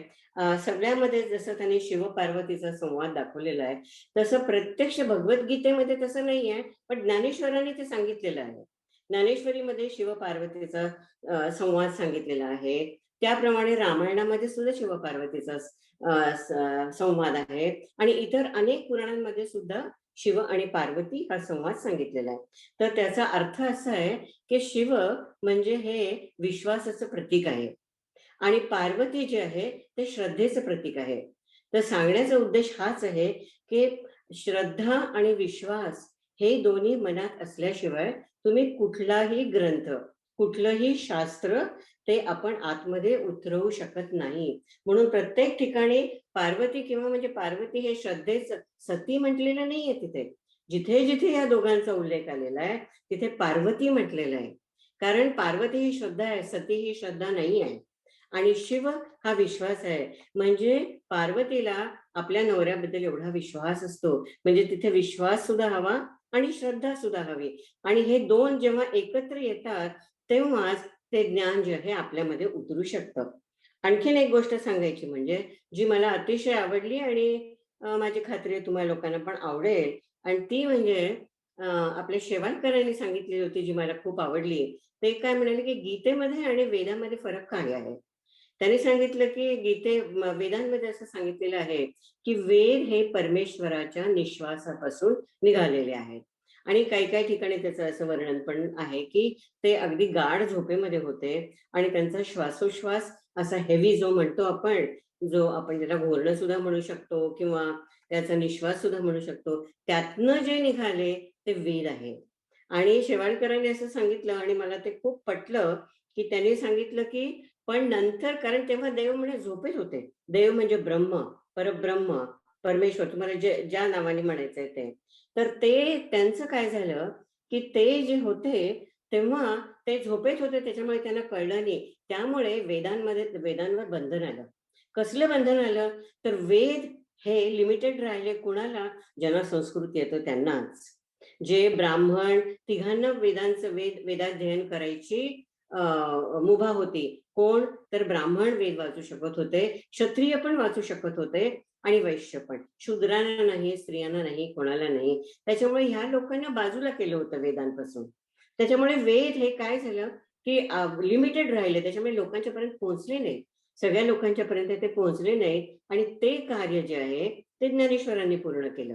सगळ्यामध्ये जसं त्यांनी शिव पार्वतीचा संवाद दाखवलेला आहे तसं प्रत्यक्ष भगवद्गीतेमध्ये तसं नाही आहे, पण ज्ञानेश्वरांनी ते सांगितलेलं आहे. ज्ञानेश्वरीमध्ये शिव पार्वतीचा संवाद सांगितलेला आहे. त्याप्रमाणे रामायणामध्ये सुद्धा शिव पार्वतीचा संवाद आहे आणि इतर अनेक पुराणांमध्ये सुद्धा शिव आणि पार्वती हा संवाद सांगितलेला आहे. तर त्याचा अर्थ असा आहे की शिव म्हणजे हे विश्वासाचं प्रतीक आहे आणि पार्वती जे आहे ते श्रद्धेचं प्रतीक आहे. तर सांगण्याचा उद्देश हाच आहे की श्रद्धा आणि विश्वास हे दोन्ही मनात असल्याशिवाय तुम्ही कुठलाही ग्रंथ, कुठलंही शास्त्र ते आपण आतमध्ये उतरवू शकत नाही. म्हणून प्रत्येक ठिकाणी पार्वती किंवा म्हणजे पार्वती हे श्रद्धेचं, सती म्हटलेलं नाहीये तिथे. जिथे जिथे या दोघांचा उल्लेख आलेला आहे तिथे पार्वती म्हटलेलं आहे. कारण पार्वती ही श्रद्धा आहे, सती ही श्रद्धा नाही आहे. आणि शिव हा विश्वास आहे. म्हणजे पार्वतीला आपल्या नवऱ्याबद्दल एवढा विश्वास असतो, म्हणजे तिथे विश्वास सुद्धा हवा आणि श्रद्धा सुद्धा हवी. आणि हे दोन जेव्हा एकत्र येतात तेव्हाच ते ज्ञान जे आहे आपल्यामध्ये उतरू शकतं. आणखीन एक गोष्ट सांगायची म्हणजे जी मला अतिशय आवडली आणि माझी खात्री आहे तुम्हाला लोकांना पण आवडेल, आणि ती म्हणजे आपल्या शेवाळकरांनी सांगितलेली होती जी मला खूप आवडली. ते काय म्हणाले की गीतेमध्ये आणि वेदामध्ये फरक काय आहे. त्यांनी सांगितलं की वेदांमध्ये असं सांगितलेलं आहे की वेद हे परमेश्वराच्या निश्वासापासून निघालेले आहेत. आणि काही काही ठिकाणी त्याचं असं वर्णन पण आहे की ते अगदी गाढ झोपेमध्ये होते आणि त्यांचा श्वासोश्वास असा हेवी जो म्हणतो आपण, जो आपण त्याला घोरणं सुद्धा म्हणू शकतो किंवा त्याचा निश्वास सुद्धा म्हणू शकतो, त्यातनं जे निघाले ते वेद आहे. आणि शेवाळकरांनी असं सांगितलं आणि मला ते खूप पटलं की त्यांनी सांगितलं की पण नंतर, कारण तेव्हा देव म्हणजे झोपेत होते. देव म्हणजे ब्रह्म, परब्रह्म, परमेश्वर, तुम्हाला ज्या नावाने म्हणायचंय ते. तर ते त्यांचं काय झालं की ते जे होते तेव्हा ते झोपेत होते, त्याच्यामुळे त्यांना कळलं नाही. त्यामुळे वेदांवर बंधन आलं. कसलं बंधन आलं तर वेद हे लिमिटेड राहिले कुणाला, ज्यांना संस्कृत येतं त्यांनाच. जे ब्राह्मण, तिघांना वेदाध्ययन करायची मुभा होती. कोण तर ब्राह्मण वेद वाचू शकत होते, क्षत्रिय पण वाचू शकत होते आणि वैश्य पण. शूद्रांना नाही, स्त्रियांना नाही, कोणाला नाही. त्याच्यामुळे ह्या लोकांना बाजूला केलं होतं वेदांपासून. त्याच्यामुळे वेद हे काय झालं की लिमिटेड राहिले, त्याच्यामुळे लोकांच्या पर्यंत पोहोचले नाही, सगळ्या लोकांच्या पर्यंत ते पोहोचले नाही. आणि ते कार्य जे आहे ते ज्ञानेश्वरांनी पूर्ण केलं.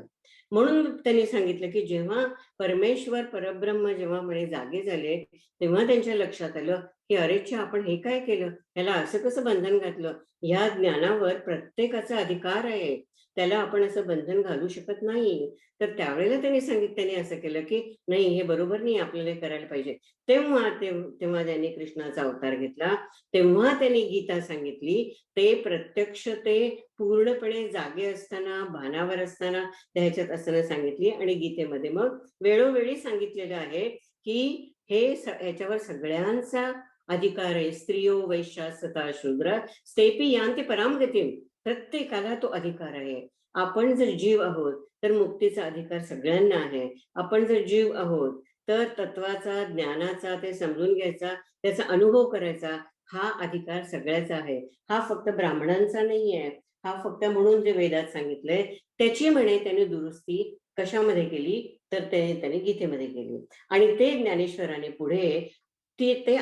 म्हणून त्यांनी सांगितलं की जेव्हा परमेश्वर परब्रह्म जेव्हा म्हणे जागे झाले तेव्हा त्यांच्या लक्षात आलं की अरेच्छा, आपण हे काय केलं, ह्याला असं कसं बंधन घातलं. या ज्ञानावर प्रत्येकाचा अधिकार आहे, त्याला आपण असं बंधन घालू शकत नाही. तर त्यावेळेला त्यांनी असं केलं की नाही, हे बरोबर नाही, आपल्याला हे करायला पाहिजे. तेव्हा त्यांनी कृष्णाचा अवतार घेतला. तेव्हा त्यांनी गीता सांगितली. ते प्रत्यक्ष ते पूर्णपणे जागे असताना, भानावर असताना, ह्याच्यात असताना सांगितली. आणि गीतेमध्ये मग वेळोवेळी सांगितलेलं आहे की ह्याच्यावर सगळ्यांचा अधिकार आहे. स्त्रियो वैश्या सता शूद्र स्तेपी यांती पराम गतिम. प्रत्येकाला तो अधिकार आहे. आपण जर जीव आहोत तर मुक्तीचा अधिकार सगळ्यांना आहे. आपण जर जीव आहोत तर तत्वाचा, ज्ञानाचा ते समजून घ्यायचा, त्याचा अनुभव करायचा हा अधिकार सगळ्याचा आहे. हा फक्त ब्राह्मणांचा नाही आहे. हा फक्त म्हणून जे वेदात सांगितलंय त्याची म्हणे त्याने दुरुस्ती कशामध्ये केली तर त्याने गीतेमध्ये केली. आणि ते ज्ञानेश्वराने पुढे ते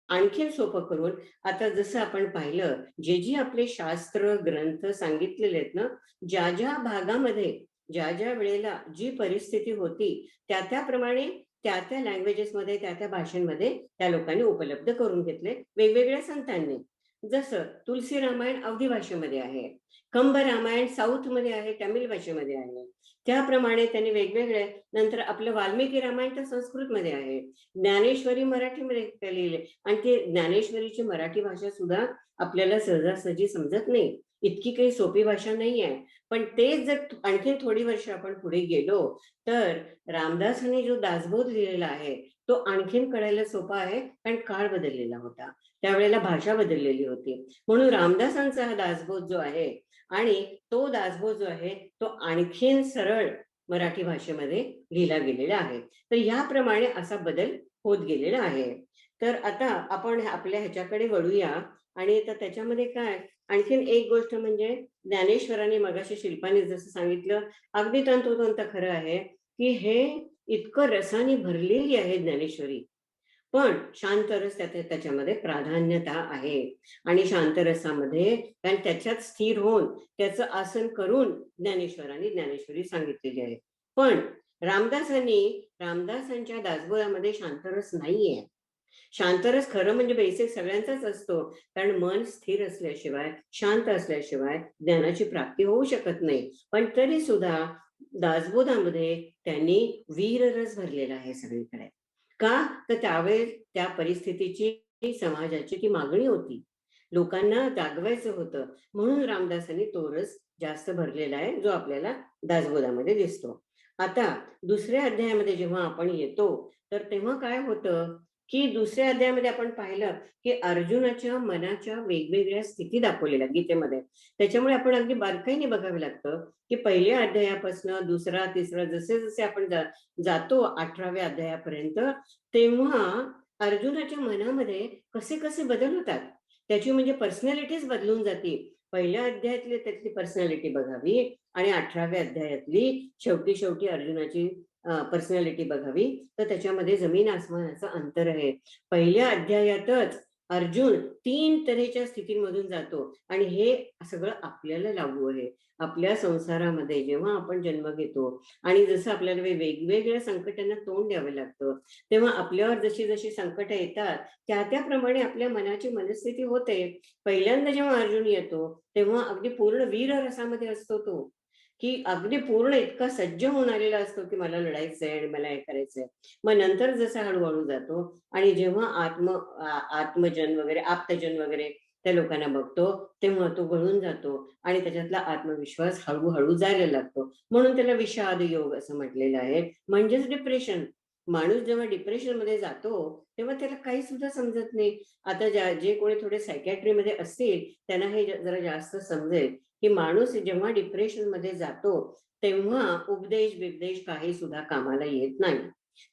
आणखीन सोपं करून, आता जसं आपण पाहिलं जे आपले शास्त्र ग्रंथ सांगितलेले आहेत ना, ज्या ज्या भागामध्ये ज्या ज्या वेळेला जी परिस्थिती होती त्याप्रमाणे त्या लँग्वेजेस मध्ये, त्या भाषेमध्ये त्या लोकांनी उपलब्ध करून घेतले वेगवेगळ्या संतांनी. जसं तुलसी रामायण अवधी भाषेमध्ये आहे, कंब रामायण साऊथ मध्ये आहे, तमिळ भाषेमध्ये आहे. त्याप्रमाणे त्यांनी वेगवेगळे, नंतर आपलं वाल्मिकी रामायण तर संस्कृत मध्ये आहे, ज्ञानेश्वरी मराठीमध्ये लिहिले. आणि ते ज्ञानेश्वरीची मराठी भाषा सुद्धा आपल्याला सहजासहजी समजत नाही, इतकी काही सोपी भाषा नाही आहे. पण ते जर आणखी थोडी वर्ष आपण पुढे गेलो तर रामदासांनी जो दासबोध लिहिलेला आहे तो आणखीन कळायला सोपा आहे, कारण काळ बदललेला होता, त्यावेळेला भाषा बदललेली होती. म्हणून रामदासांचा हा दासबोध जो आहे आणि तो दासबोध जो आहे तो आणखीन सरळ मराठी भाषेमध्ये लिहिला गेलेला आहे. तर याप्रमाणे असा बदल होत गेलेला आहे. तर आता आपण आपल्या ह्याच्याकडे वळूया आणि तर त्याच्यामध्ये काय आणखीन एक गोष्ट म्हणजे ज्ञानेश्वरांनी मगाशी शिल्पाने जसं सांगितलं अगदी तंतोतंत खरं आहे की हे इतकं रसाने भरलेली आहे ज्ञानेश्वरी, पण शांतरस त्याच्यामध्ये प्राधान्यता आहे. आणि शांतरसामध्ये कारण त्याच्यात स्थिर होऊन त्याचं आसन करून ज्ञानेश्वरी सांगितलेली आहे. पण रामदासांच्या दासबोधामध्ये शांतरस नाहीये. शांतरस खरं म्हणजे बेसिक सगळ्यांचाच असतो, कारण मन स्थिर असल्याशिवाय शांत असल्याशिवाय ज्ञानाची प्राप्ती होऊ शकत नाही. पण तरी सुद्धा दासबोधामध्ये त्यांनी वीररस भरलेला आहे सगळीकडे. का तर त्यावेळेस त्या परिस्थितीची समाजाची ती मागणी होती, लोकांना जागवायचं होतं, म्हणून रामदासांनी तो रस जास्त भरलेला आहे जो आपल्याला दासबोधामध्ये दिसतो. आता दुसऱ्या अध्यायामध्ये जेव्हा आपण येतो तर तेव्हा काय होतं की दुसऱ्या अध्यायामध्ये आपण पाहिलं की अर्जुनाच्या मनाच्या वेगवेगळ्या स्थिती दाखवलेल्या गीतेमध्ये. त्याच्यामुळे आपण अगदी बारकाईने बघावे लागतं की पहिल्या अध्यायापासून दुसरा तिसरा जसे जसे आपण जातो 18व्या अध्यायापर्यंत, तेव्हा अर्जुनाच्या मनामध्ये कसे कसे बदल होतात, त्याची म्हणजे पर्सनॅलिटीच बदलून जाते. पहिल्या अध्यायातली त्यातली पर्सनॅलिटी बघावी आणि 18व्या अध्यायातली शेवटी अर्जुनाची पर्सनॅलिटी बघावी, तर त्याच्यामध्ये जमीन आसमानाचं अंतर आहे. पहिल्या अध्यायातच अर्जुन 3 तऱ्हेच्या स्थितींमधून जातो आणि हे सगळं आपल्याला लागू आहे. आपल्या संसारामध्ये जेव्हा आपण जन्म घेतो आणि जसं आपल्याला वेगवेगळ्या संकटांना तोंड द्यावं लागतं, तेव्हा आपल्यावर जशी जशी संकट येतात त्याप्रमाणे आपल्या मनाची मनस्थिती होते. पहिल्यांदा जेव्हा अर्जुन येतो तेव्हा अगदी पूर्ण वीर रसामध्ये असतो तो, की अगदी पूर्ण इतका सज्ज होऊन आलेला असतो की मला लढायचंय आणि मला हे करायचंय. मग नंतर जसा हळूहळू जातो आणि जेव्हा आत्मजन वगैरे आप्तजन वगैरे त्या लोकांना बघतो तेव्हा तो गळून जातो आणि त्याच्यातला आत्मविश्वास हळूहळू जायला लागतो. म्हणून त्याला विषाद योग असं म्हटलेलं आहे, म्हणजेच डिप्रेशन. माणूस जेव्हा डिप्रेशन मध्ये जातो तेव्हा त्याला काही सुद्धा समजत नाही. आता जे कोणी थोडे सायकॅट्री मध्ये असतील त्यांना हे जरा जास्त समजेल की माणूस जेव्हा डिप्रेशन मध्ये जातो तेव्हा उपदेश बिपदेश काही सुद्धा कामाला येत नाही.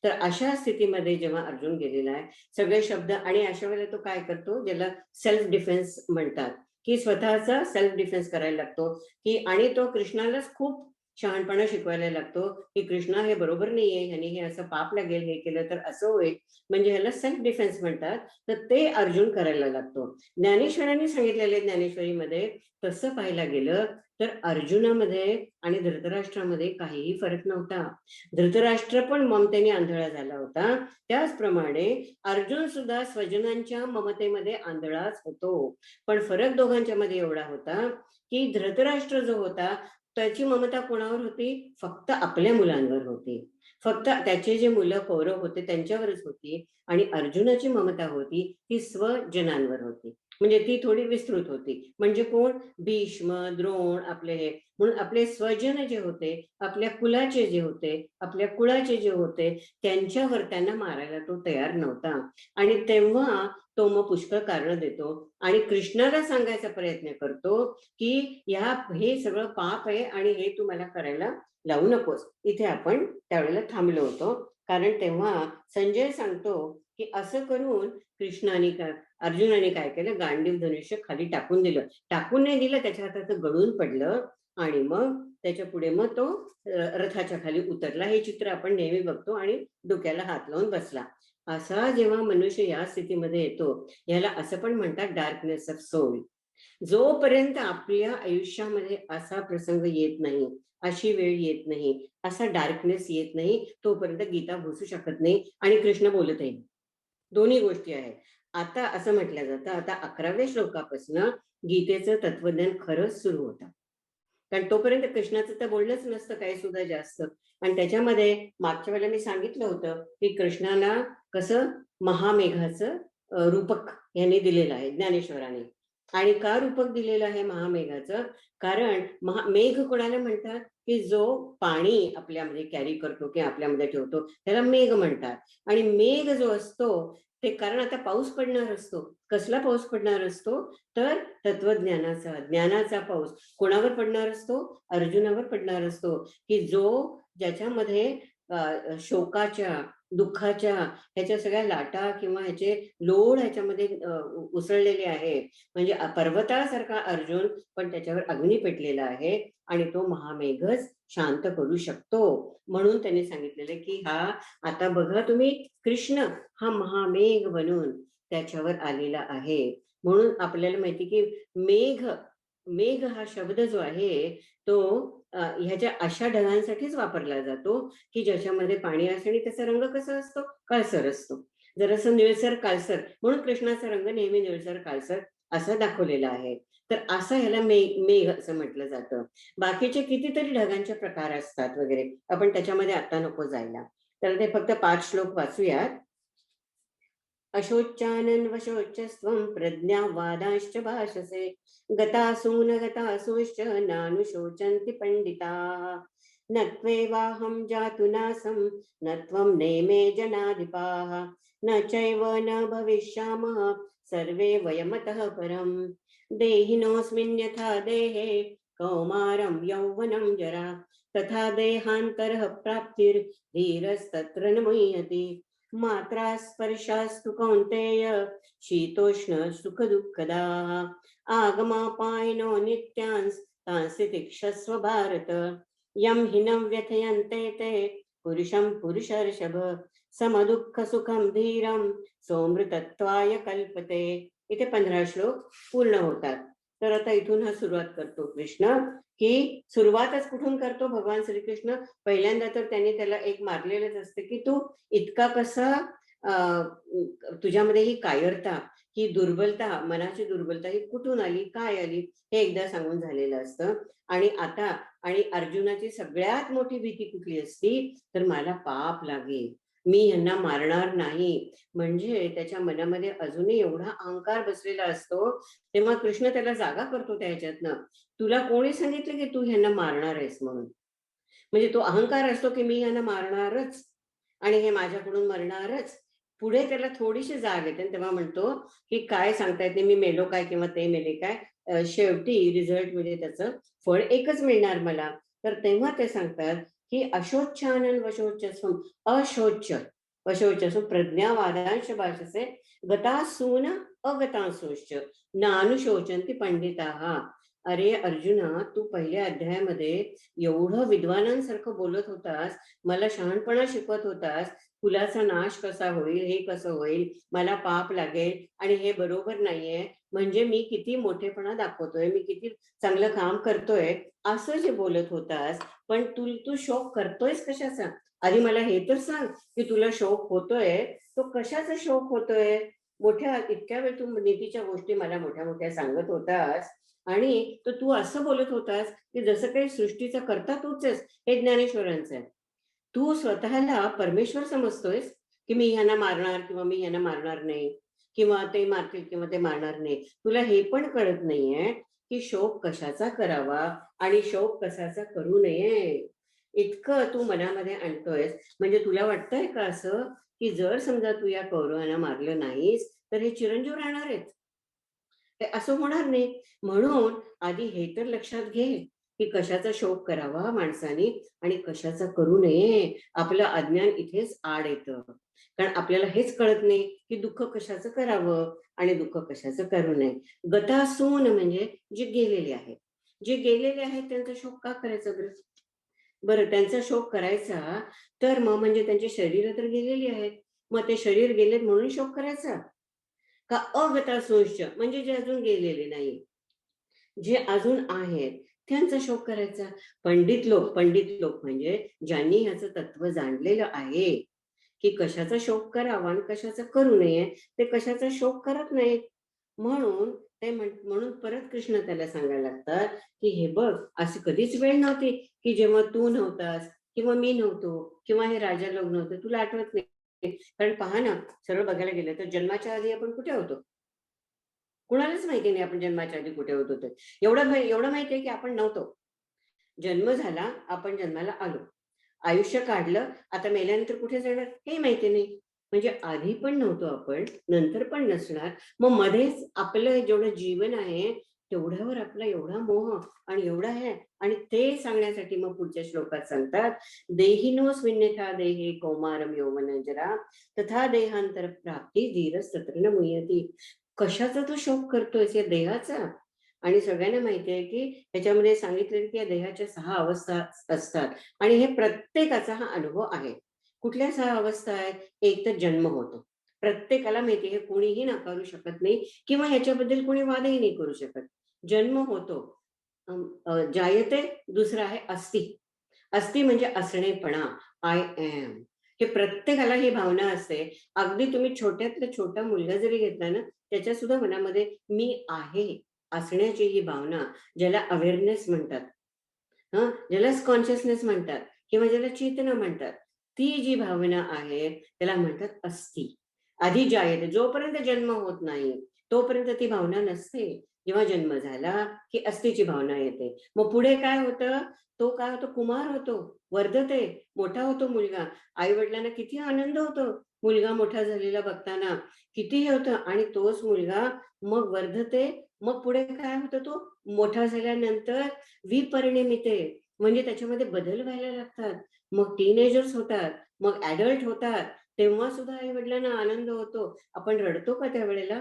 तर अशा स्थितीमध्ये जेव्हा अर्जुन गेलेला आहे सगळे शब्द, आणि अशा वेळेला तो काय करतो ज्याला सेल्फ डिफेन्स म्हणतात, की स्वतःचा सेल्फ डिफेन्स करायला लागतो की, आणि तो कृष्णालाच खूप शहाणपणा शिकवायला लागतो की कृष्णा हे बरोबर नाहीये, ह्याने हे असं पाप लागेल, हे केलं तर असं होईल, म्हणजे ह्याला सेल्फ डिफेन्स म्हणतात. तर ते अर्जुन करायला लागतो. ज्ञानेश्वरांनी सांगितलेले ज्ञानेश्वरीमध्ये तसं पाहायला गेलं तर अर्जुनामध्ये आणि धृतराष्ट्रामध्ये काहीही फरक नव्हता. धृतराष्ट्र पण ममतेने आंधळा झाला होता, त्याचप्रमाणे अर्जुन सुद्धा स्वजनांच्या ममतेमध्ये आंधळाच होतो. पण फरक दोघांच्या मध्ये एवढा होता की धृतराष्ट्र जो होता त्याची ममता कोणावर होती, फक्त आपल्या मुलांवर होती, फक्त त्याचे जे मुलं कौरव होते त्यांच्यावरच होती. आणि अर्जुनाची ममता होती ती स्वजनांवर होती, म्हणजे ती थोडी विस्तृत होती. म्हणजे कोण, भीष्म, द्रोण, आपले हे, म्हणून आपले स्वजन जे होते, आपल्या कुलाचे जे होते, आपल्या कुळाचे जे होते त्यांच्यावर त्यांना मारायला तो तयार नव्हता. आणि तेव्हा तो मग पुष्कळ कारण देतो आणि कृष्णाला सांगायचा प्रयत्न करतो की हे सगळं पाप आहे आणि हे तू मला करायला लावू नकोस. इथे आपण त्यावेळेला थांबलो होतो, कारण तेव्हा संजय सांगतो की असं करून अर्जुनाने काय केलं, गांडीव धनुष्य खाली टाकून दिलं, टाकून नाही दिलं, त्याच्या हातात गळून पडलं आणि मग त्याच्या पुढे मग तो रथाच्या खाली उतरला. हे चित्र आपण नेहमी बघतो आणि डोक्याला हात लावून बसला. असा जेव्हा मनुष्य या स्थितीमध्ये येतो याला असं पण म्हणतात डार्कनेस ऑफ सोल. जोपर्यंत आपल्या आयुष्यामध्ये असा प्रसंग येत नाही, अशी वेळ येत नाही, असा डार्कनेस येत नाही, तोपर्यंत गीता घुसू शकत नाही आणि कृष्ण बोलतही नाही. दोन्ही गोष्टी आहेत. आता असं म्हटलं जातं, आता 11व्या श्लोकापासून गीतेचं तत्वज्ञान खरंच सुरू होतं, कारण तोपर्यंत कृष्णाचं तर बोलणंच नसतं काही सुद्धा जास्त. आणि त्याच्यामध्ये मागच्या वेळेला मी सांगितलं होतं की कृष्णाला कसं महामेघाचं रूपक यांनी दिलेलं आहे ज्ञानेश्वराने. आणि का रूपक दिलेलं आहे महामेघाचं, कारण मेघ कोणाला म्हणतात की जो पाणी आपल्यामध्ये कॅरी करतो किंवा आपल्यामध्ये ठेवतो त्याला मेघ म्हणतात. आणि मेघ जो असतो ते, कारण आता पाऊस पडणार असतो, कसला पाऊस पडणार असतो तर तत्वज्ञानाचा, ज्ञानाचा पाऊस कोणावर पडणार असतो, अर्जुनावर पडणार असतो, की ज्याच्यामध्ये शोकाच्या दुःखाच्या ह्याच्या सगळ्या लाटा किंवा ह्याचे लोड ह्याच्यामध्ये उसळलेले आहे. म्हणजे पर्वतासारखा अर्जुन, पण त्याच्यावर अग्नी पेटलेला आहे आणि तो महामेघच शांत करू शकतो. म्हणून त्यांनी सांगितलेलं की हा आता बघा तुम्ही, कृष्ण हा महामेघ बनून त्याच्यावर आलेला आहे. म्हणून आपल्याला माहिती की मेघ हा शब्द जो आहे तो ह्याच्या अशा ढगांसाठीच वापरला जातो की ज्याच्यामध्ये पाणी असते आणि त्याचा रंग कसा असतो, काळसर असतो, जरासं निळसर काळसर. म्हणून कृष्णाचा रंग नेहमी निळसर काळसर असा दाखवलेला आहे. तर असं ह्याला मेघ असं म्हटलं जातं. बाकीचे कितीतरी ढगांचे प्रकार असतात वगैरे, आपण त्याच्यामध्ये आता नको जायला. तर ते फक्त 5 श्लोक वाचूयात. अशोच्यानन वशोच्चस्त्वं प्रज्ञावादांश्च भाषसे गतासून गतासूश्च नानुशोचन्ति पंडिताः न त्वेवाहं जातु नासं न त्वं नेमे जनाधिपाः न चैव न भविष्यामः सर्वे वयमतः परम् देहिनोऽस्मिन् यथा देहे कौमारं यौवनं जरा तथा देहान्तरः प्राप्तिर्धीरस्तत्र न मुह्यति मात्रा स्पर्शास्तु कौन्तेय शीतोष्ण सुख दुःखदाः आगमापायिनो नित्यांस् तांसि तिक्षस्व भारत यं हिनं व्यथयन्ते ते पुरुषं पुरुषर्षभ समदुःख सुखं धीरं सोमृतत्वाय कल्पते. इथे 15 श्लोक पूर्ण होतात. तर आता इथून हा सुरुवात करतो कृष्ण, की सुरुवातच कुठून करतो भगवान श्रीकृष्ण. पहिल्यांदा तर त्यांनी त्याला एक मारलेलंच असते की तू इतका कसा तुझ्यामध्ये ही कायरता, ही दुर्बलता, मनाची दुर्बलता ही कुठून आली, काय आली, हे एकदा सांगून झालेलं असतं. आणि आता आणि अर्जुनाची सगळ्यात मोठी भीती कुठली असती, तर मला पाप लागेल, मी यांना मारणार नाही. म्हणजे त्याच्या मनामध्ये अजूनही एवढा अहंकार बसलेला असतो. तेव्हा कृष्ण त्याला जागा करतो त्या ह्याच्यातनं. तुला कोणी सांगितलं की तू ह्यांना मारणार आहेस म्हणून? म्हणजे तो अहंकार असतो की मी ह्यांना मारणारच आणि हे माझ्याकडून मरणारच. पुढे त्याला थोडीशी जाग येते तेव्हा म्हणतो की काय सांगता येत नाही, मी मेलो काय किंवा ते मेले काय, शेवटी रिझल्ट म्हणजे त्याचं फळ एकच मिळणार मला. तर तेव्हा ते सांगतात की अशोच्यानन वशोच्चस्वम, अशोच वशोच्चस्वम प्रज्ञावादांश भाषसे गतासून अगतासूश्च नानुशोचन्ति पंडिताः. अरे अर्जुना, तू पहिल्या अध्यायामध्ये एवढं विद्वानांसारखं बोलत होतास, मला शहाणपणा शिकवत होतास, कुलाचा नाश कसा होईल, हे कसं होईल, मला पाप लागेल आणि हे बरोबर नाहीये, म्हणजे मी किती मोठेपणा दाखवतोय, मी किती चांगलं काम करतोय, असं जे बोलत होतास. पण तू शोक करतोयस कशाचा? आधी मला हे तर सांग की तुला शोक होतोय, तो कशाचा शोक होतोय? मोठ्या इतक्या वेळ तू नीतीच्या गोष्टी मला मोठ्या मोठ्या सांगत होतास आणि तू असं बोलत होतास की जसं काही सृष्टीचा करता तूच आहेस. हे ज्ञानेश्वरांचं आहे. तू स्वतःला परमेश्वर समजतोयस की मी ह्यांना मारणार किंवा मी ह्यांना मारणार नाही, किंवा ते मारतील किंवा ते मारणार नाही. तुला हे पण कळत नाहीये की शोक कशाचा करावा आणि शोक कशाचा करू नये. इतकं तू मनामध्ये आणतोयस. म्हणजे तुला वाटतंय का असं की जर समजा तू या कौरवांना मारलं नाहीस तर हे चिरंजीव राहणार आहेत? ते असं होणार नाही. म्हणून आधी हे तर लक्षात घे की कशाचा शोक करावा माणसाने आणि कशाचा करू नये. आपलं अज्ञान इथेच आड येतं. कारण आपल्याला हेच कळत नाही की दुःख कशाचं करावं आणि दुःख कशाचं करू नये. गतासून म्हणजे जे गेलेले आहेत, जे गेलेले आहेत त्यांचा शोक का करायचा बरं? बरं, त्यांचा शोक करायचा तर मग म्हणजे त्यांची शरीर तर गेलेली आहेत, मग ते शरीर गेलेत म्हणून शोक करायचा का? अगतासूश्च म्हणजे जे अजून गेलेले नाही, जे अजून आहेत त्यांचा शोक करायचा. पंडित लोक म्हणजे ज्यांनी ह्याचं तत्व जाणलेलं आहे की कशाचा शोक करावा आणि कशाचा करू नये, ते कशाचा शोक करत नाहीत. म्हणून परत कृष्ण त्याला सांगायला लागतात की हे बघ, अशी कधीच वेळ नव्हती की जेव्हा तू नव्हतास किंवा मी नव्हतो किंवा हे राजा लोक नव्हते. तुला आठवत नाही? कारण पहा ना, सरळ बघायला गेलं तर जन्माच्या आधी आपण कुठे होतो? कुणालाच माहिती नाही आपण जन्माच्या आधी कुठे होतो ते. एवढं माहिती आहे की आपण नव्हतो. जन्म झाला, आपण जन्माला आलो, आयुष्य काढलं, आता मेल्यानंतर कुठे जाणार हे माहिती नाही. म्हणजे आधी पण नव्हतो आपण, नंतर पण नसणार. मग मध्येच आपलं जेवढं जीवन आहे तेवढ्यावर आपला एवढा मोह आणि एवढा आहे. आणि ते सांगण्यासाठी मग पुढच्या श्लोकात सांगतात, देहिनोस्मिन्यथा देहे कौमारम यौवनजरा तथा देहांतर प्राप्ती धीरस्तत्र न मुह्यति. कशाचा तो शोक करतोय? या देहाचा. आणि सगळ्यांना माहिती आहे की ह्याच्यामध्ये सांगितलं की या देहाच्या 6 अवस्था असतात आणि हे प्रत्येकाचा हा अनुभव आहे. कुठल्या 6 अवस्था आहेत? एक तर जन्म होतो, प्रत्येकाला माहिती, हे कोणीही नाकारू शकत नाही किंवा ह्याच्याबद्दल कोणी वादही नाही करू शकत. जन्म होतो. जायते, दुसरं आहे अस्ति. अस्ति म्हणजे असणेपणा, आय एम. हे प्रत्येकाला ही भावना असते. अगदी तुम्ही छोट्यातला छोटा मुलगा जरी घेतला ना, त्याच्या सुद्धा मनामध्ये मी आहे असण्याची ही भावना, ज्याला अवेअरनेस म्हणतात, ज्याला कॉन्शियसनेस म्हणतात किंवा ज्याला चेतना म्हणतात, ती जी भावना आहे त्याला म्हणतात अस्ति. आधी जायते, जोपर्यंत जन्म होत नाही तोपर्यंत ती भावना नसते. जेव्हा जन्म झाला की अस्तिची भावना येते. मग पुढे काय होतं? तो काय होतो? कुमार होतो, वर्धते, मोठा होतो मुलगा. आई वडिलांना किती आनंद होतो मुलगा मोठा झालेला बघताना, किती हे होतं. आणि तोच मुलगा मग वर्धते. मग पुढे काय होतं? तो मोठा झाल्यानंतर विपरिणमिते, म्हणजे त्याच्यामध्ये बदल व्हायला लागतात. मग टीनेजर्स होतात, मग ऍडल्ट होतात. तेव्हा सुद्धा आई वडिलांना आनंद होतो. आपण रडतो का त्यावेळेला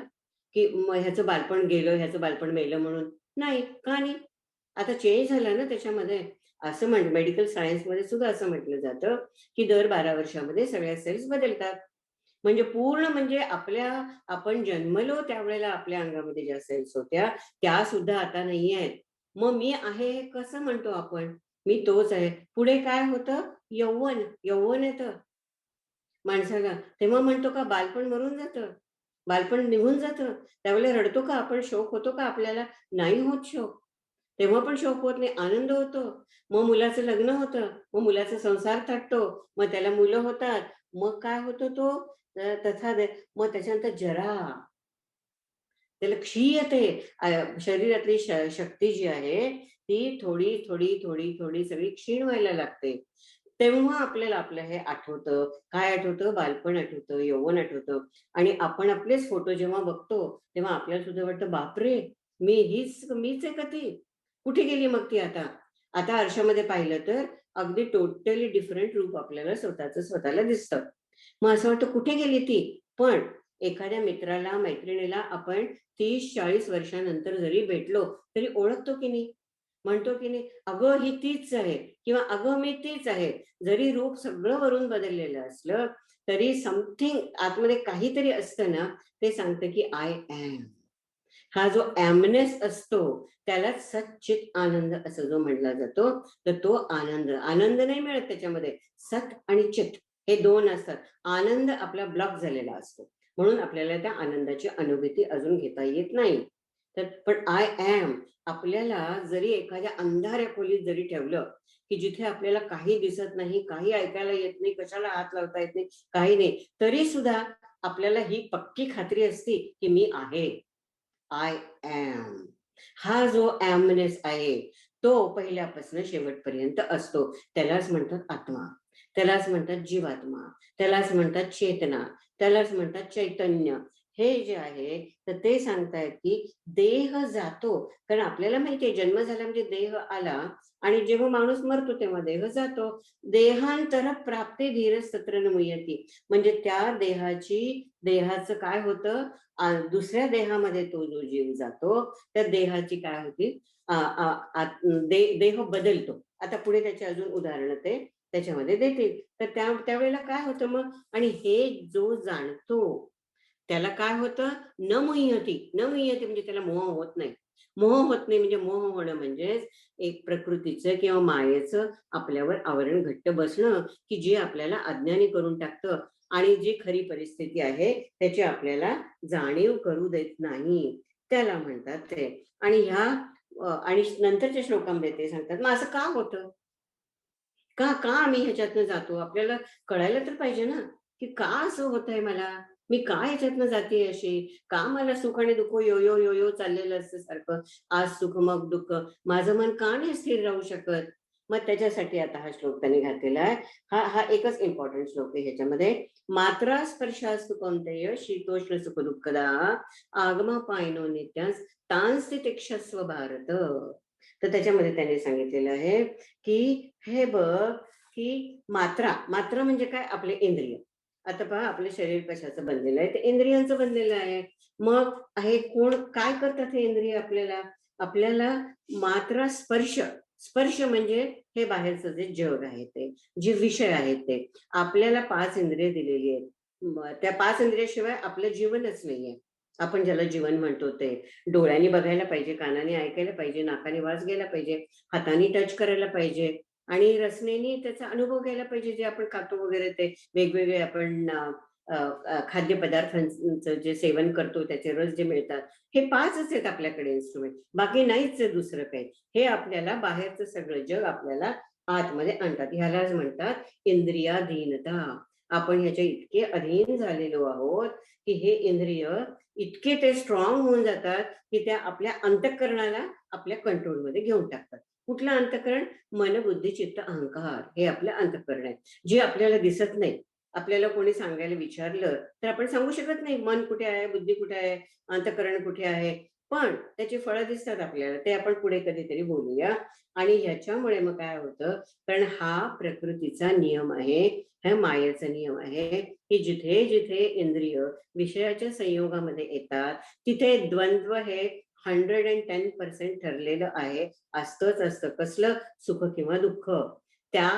की ह्याचं बालपण गेलं, ह्याचं बालपण मेलं म्हणून? नाही. का नाही? आता चेंज झाला ना त्याच्यामध्ये. असं मेडिकल सायन्समध्ये सुद्धा असं म्हटलं जातं की दर 12 वर्षामध्ये सगळ्या सेल्स बदलतात. म्हणजे पूर्ण, म्हणजे आपण जन्मलो त्यावेळेला आपल्या अंगामध्ये ज्या सेल्स होत्या त्या सुद्धा आता नाही आहेत. मग मी आहे हे कसं म्हणतो आपण? मी तोच आहे. पुढे काय होतं? यौवन येतं माणसाला. तेव्हा म्हणतो का बालपण मरून जातं, बालपण निघून जातं? त्यावेळेला रडतो का आपण? शोक होतो का आपल्याला? नाही होत शोक. तेव्हा पण शोक होत नाही, आनंद होतो. मग मुलाचं लग्न होतं, मग मुलाचा संसार थाटतो, मग त्याला मुलं होतात. मग काय होतो? तो मग त्याच्यानंतर जरा, त्याला क्षीयते. शरीरातली शक्ती जी आहे ती थोडी थोडी थोडी थोडी सगळी क्षीण व्हायला लागते. तेव्हा आपल्याला आपलं हे आठवतं. काय आठवतं? बालपण आठवतं, यौवन आठवतं. आणि आपण आपलेच फोटो जेव्हा बघतो तेव्हा आपल्याला सुद्धा वाटतं, बापरे, मीच आहे का ती? कुठे गेली मग ती आता? आता आरशामध्ये पाहिलं तर अगदी टोटली डिफरंट रूप आपल्याला स्वतःला दिसतं. मग असं वाटतं कुठे गेली ती? पण एखाद्या मित्राला, मैत्रिणीला आपण 30-40 वर्षानंतर जरी भेटलो तरी ओळखतो की नाही? म्हणतो की नाही, अगं ही तीच आहे किंवा अगं मी तीच आहे. जरी रूप सगळं वरून बदललेलं असलं तरी समथिंग आतमध्ये काहीतरी असतं ना, ते सांगतं की आय एम. हा जो एमनेस असतो त्यालाच सच्चित आनंद असं जो म्हणला जातो. तर तो आनंद नाही मिळत त्याच्यामध्ये. सत आणि चित हे 2 असतात. आनंद आपला ब्लॉक झालेला असतो, म्हणून आपल्याला त्या आनंदाची अनुभूती अजून घेता येत नाही. तर पण आय एम आपल्याला जरी एखाद्या अंधाऱ्या खोलीत जरी ठेवलं की जिथे आपल्याला काही दिसत नाही, काही ऐकायला येत नाही, कशाला हात लावता येत नाही, काही नाही, तरी सुद्धा आपल्याला ही पक्की खात्री असते की मी आहे. I am. हा जो एमनेस आहे तो पहिल्यापासून शेवटपर्यंत असतो. त्यालाच म्हणतात आत्मा, त्यालाच म्हणतात जीवात्मा, त्यालाच म्हणतात चेतना, त्यालाच म्हणतात चैतन्य. हे जे आहे तर ते सांगतायत की देह जातो, कारण आपल्याला माहितीये जन्म झाला म्हणजे देह आला आणि जेव्हा माणूस मरतो तेव्हा देह जातो. देहांतर प्राप्ते धीरस्तत्र न मुह्यति, म्हणजे त्या देहाचं काय होतं? दुसऱ्या देहामध्ये तो जो जीव जातो त्या देहाची काय होती? देह बदलतो. आता पुढे त्याचे अजून उदाहरण ते त्याच्यामध्ये देतील. तर त्यावेळेला काय होतं मग? आणि हे जो जाणतो त्याला काय होतं? न मुह्यति म्हणजे त्याला मोह होत नाही. मोह होत नाही म्हणजे मोह होणं म्हणजे एक प्रकृतीचं किंवा मायेचं आपल्यावर आवरण घट्ट बसणं की जे आपल्याला अज्ञानी करून टाकतं आणि जी खरी परिस्थिती आहे त्याची आपल्याला जाणीव करू देत नाही, त्याला म्हणतात ते. आणि आणि नंतरच्या श्लोकांमध्ये ते सांगतात, मग असं का होतं? का आम्ही ह्याच्यातनं जातो? आपल्याला कळायला तर पाहिजे ना की का असं होत आहे मला? मी का ह्याच्यातनं जाते अशी? का मला सुख आणि दुःख यो यो यो यो चाललेलं असतं सारखं? आज सुख मग दुःख. माझं मन का नाही स्थिर राहू शकत? मग त्याच्यासाठी आता हा श्लोक त्यांनी घातलेला आहे. हा एकच इम्पॉर्टंट श्लोक आहे ह्याच्यामध्ये. मात्रा स्पर्शास्तु कौंतेय शीतोष्ण सुख दुःखदा आगमापायनो नित्यांस तांस्तितिक्षस्व भारत. तर त्याच्यामध्ये त्यांनी सांगितलेलं आहे की हे बघ की मात्रा म्हणजे काय, आपले इंद्रिय. आता पहा आपलं शरीर कशाचं बनलेलं आहे, ते इंद्रियांचं बनलेलं आहे. मग हे कोण काय करतात हे इंद्रिय आपल्याला मात्रा स्पर्श म्हणजे हे बाहेरचं जे जग आहे, ते जे विषय आहेत, ते आपल्याला 5 इंद्रिय दिलेली आहेत. त्या 5 इंद्रियाशिवाय आपलं जीवनच नाहीये. आपण ज्याला जीवन म्हणतो ते डोळ्यांनी बघायला पाहिजे, कानाने ऐकायला पाहिजे, नाकाने वास घ्यायला पाहिजे, हाताने टच करायला पाहिजे आणि रसनेने त्याचा अनुभव घ्यायला पाहिजे. जे आपण खातो वगैरे ते वेगवेगळे आपण खाद्यपदार्थांचं जे सेवन करतो त्याचे रस जे मिळतात, हे 5च आहेत आपल्याकडे इन्स्ट्रुमेंट, बाकी नाहीच आहे दुसरं काही. हे आपल्याला बाहेरचं सगळं जग आपल्याला आतमध्ये आणतात. ह्यालाच म्हणतात इंद्रियाधीनता. आपण ह्याच्या इतके अधीन झालेलो आहोत की हे इंद्रिय इतके ते स्ट्रॉंग होऊन जातात की त्या आपल्या अंतःकरणाला आपल्या कंट्रोलमध्ये घेऊन टाकतात. कुठलं अंतःकरण? मन, बुद्धी, चित्त, अहंकार हे आपलं अंतःकरण आहे, जे आपल्याला दिसत नाही. आपल्याला कोणी सांगायला विचारलं तर आपण सांगू शकत नाही मन कुठे आहे, बुद्धी कुठे आहे, अंतःकरण कुठे आहे, पण त्याची फळं दिसतात आपल्याला. ते आपण पुढे कधीतरी बोलूया. आणि ह्याच्यामुळे मग काय होतं, कारण हा प्रकृतीचा नियम आहे, हा मायेचा नियम आहे की जिथे जिथे इंद्रिय विषयाच्या संयोगामध्ये येतात तिथे द्वंद्व हे 110% ठरलेलं आहे. असतं कसलं? सुख किंवा दुःख. त्या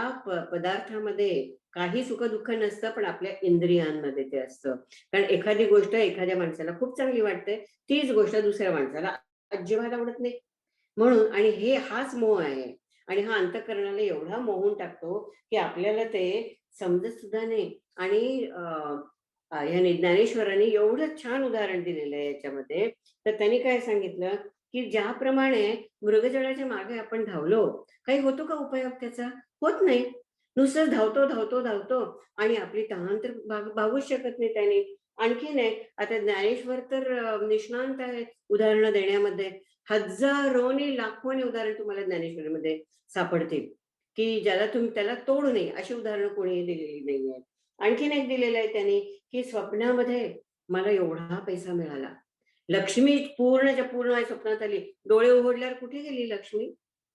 पदार्थामध्ये काही सुख दुःख नसतं, पण आपल्या इंद्रियांमध्ये ते असतं. कारण एखादी गोष्ट एखाद्या माणसाला खूप चांगली वाटते, तीच गोष्ट दुसऱ्या माणसाला अजिबात आवडत नाही. म्हणून आणि हाच मोह आहे. आणि हा अंतःकरणाला एवढा मोहून टाकतो की आपल्याला ते समजत सुद्धा नाही. आणि ह्या ज्ञानेश्वरांनी एवढं छान उदाहरण दिलेलं आहे याच्यामध्ये. तर त्यांनी काय सांगितलं की ज्याप्रमाणे मृगजळाच्या मागे आपण धावलो, काही होतो का उपयोग त्याचा? होत नाही. नुसतं धावतो आणि आपली तहान तर भागूच शकत नाही त्याने. आणखी नाही, आता ज्ञानेश्वर तर निष्णांत आहेत उदाहरणं देण्यामध्ये. हजारोनी लाखोनी उदाहरण तुम्हाला ज्ञानेश्वरीमध्ये सापडतील की ज्याला तुम्ही त्याला तोड नाही अशी उदाहरणं कोणीही दिलेली नाहीये. आणखीन एक दिलेलं आहे त्यांनी की स्वप्नामध्ये मला एवढा पैसा मिळाला, लक्ष्मी पूर्णच्या पूर्ण स्वप्नात आली, डोळे उघडल्यावर कुठे गेली लक्ष्मी?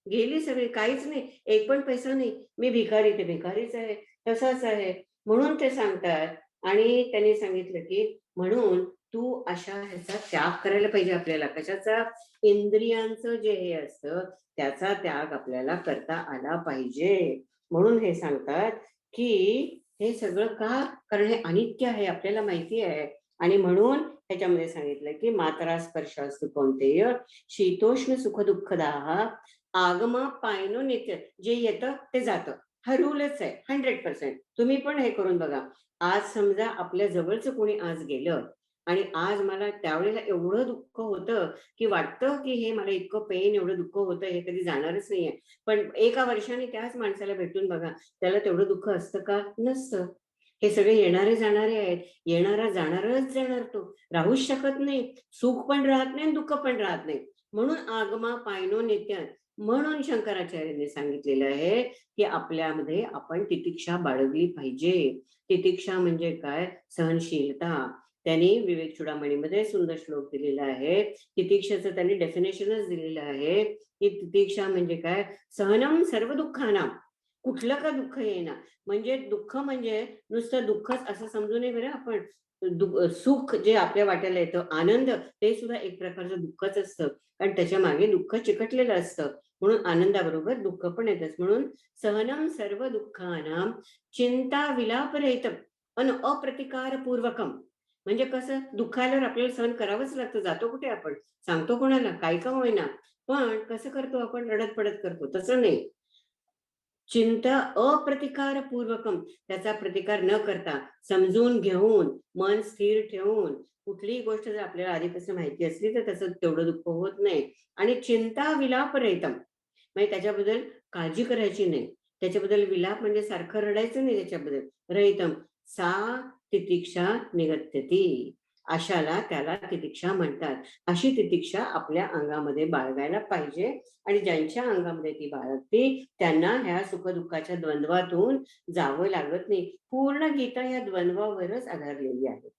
गेली सगळी, काहीच नाही, एक पण पैसा नाही. मी भिकारी, ते भिकारीच आहे, तसाच आहे. म्हणून ते सांगतात. आणि त्यांनी सांगितलं की म्हणून तू अशा ह्याचा त्याग करायला पाहिजे आपल्याला. कशाचा? इंद्रियांचं जे हे असतं त्याचा त्याग आपल्याला करता आला पाहिजे. म्हणून हे सांगतात की हे सगळं का? कारण हे अनित्य आहे, आपल्याला माहिती आहे. आणि म्हणून ह्याच्यामध्ये सांगितलं की मात्रा स्पर्शास्तु कौंतेय शीतोष्ण सुख दुःखदाः आगमा पायनो नित्य. जे येतं ते जातं, हा रूलच आहे 100%. तुम्ही पण हे करून बघा. आज समजा आपल्या जवळचं कोणी आज गेलं आणि आज मला त्यावेळेला एवढं दुःख होतं की वाटतं की हे मला इतकं पेन, एवढं दुःख होतं, हे कधी जाणारच नाहीये. पण एका वर्षाने त्याच माणसाला भेटून बघा, त्याला तेवढं दुःख असतं का? नसतं. हे सगळे येणारे जाणारे आहेत. येणारा जाणारच जाणार, तो राहूच शकत नाही. सुख पण राहत नाही, दुःख पण राहत नाही. म्हणून आगमा पायनो नित्य. म्हणून शंकराचार्यांनी सांगितलेलं आहे की आपल्यामध्ये आपण तितिक्षा बाळगली पाहिजे. तितिक्षा म्हणजे काय? सहनशीलता. त्यांनी विवेक चूडामणीमध्ये सुंदर श्लोक दिलेला आहे. तितिक्षाचं त्यांनी डेफिनेशनच दिलेलं आहे की तितिक्षा म्हणजे काय? सहनम सर्व दुःखानाम. कुठलं का दुःख येईना, म्हणजे दुःख म्हणजे नुसतं दुःखच असं समजू नये बरं आपण. सुख जे आपल्या वाट्याला येतं, आनंद, ते सुद्धा एक प्रकारचं दुःखच असतं, कारण त्याच्या मागे दुःख चिकटलेलं असतं. म्हणून आनंदाबरोबर दुःख पण येतच. म्हणून सहनम सर्व दुःखानाम चिंता विलापरहितम अन अप्रतिकार पूर्वकम. म्हणजे कसं? दुःख आल्यावर आपल्याला सहन करावंच लागतं. जातो कुठे आपण? सांगतो कोणाला? काही का होईना, पण कसं करतो आपण? रडत पडत करतो. तसं नाही. चिंता अप्रतिकार पूर्वकम, त्याचा प्रतिकार न करता समजून घेऊन मन स्थिर ठेवून कुठलीही गोष्ट जर आपल्याला आधीपासून माहिती असली तर त्याचं तेवढं दुःख होत नाही. आणि चिंता विलाप रहितम म्हणजे त्याच्याबद्दल काळजी करायची नाही, त्याच्याबद्दल विलाप म्हणजे सारखं रडायचं नाही त्याच्याबद्दल. रहितम सा तितिक्षा निगत्यती. अशाला त्याला तितिक्षा म्हणतात. अशी तितिक्षा आपल्या अंगामध्ये बाळगायला पाहिजे आणि ज्यांच्या अंगामध्ये ती बाळगते त्यांना ह्या सुखदुःखाच्या द्वंद्वातून जावं लागत नाही. पूर्ण गीता या द्वंद्वावरच आधारलेली आहे.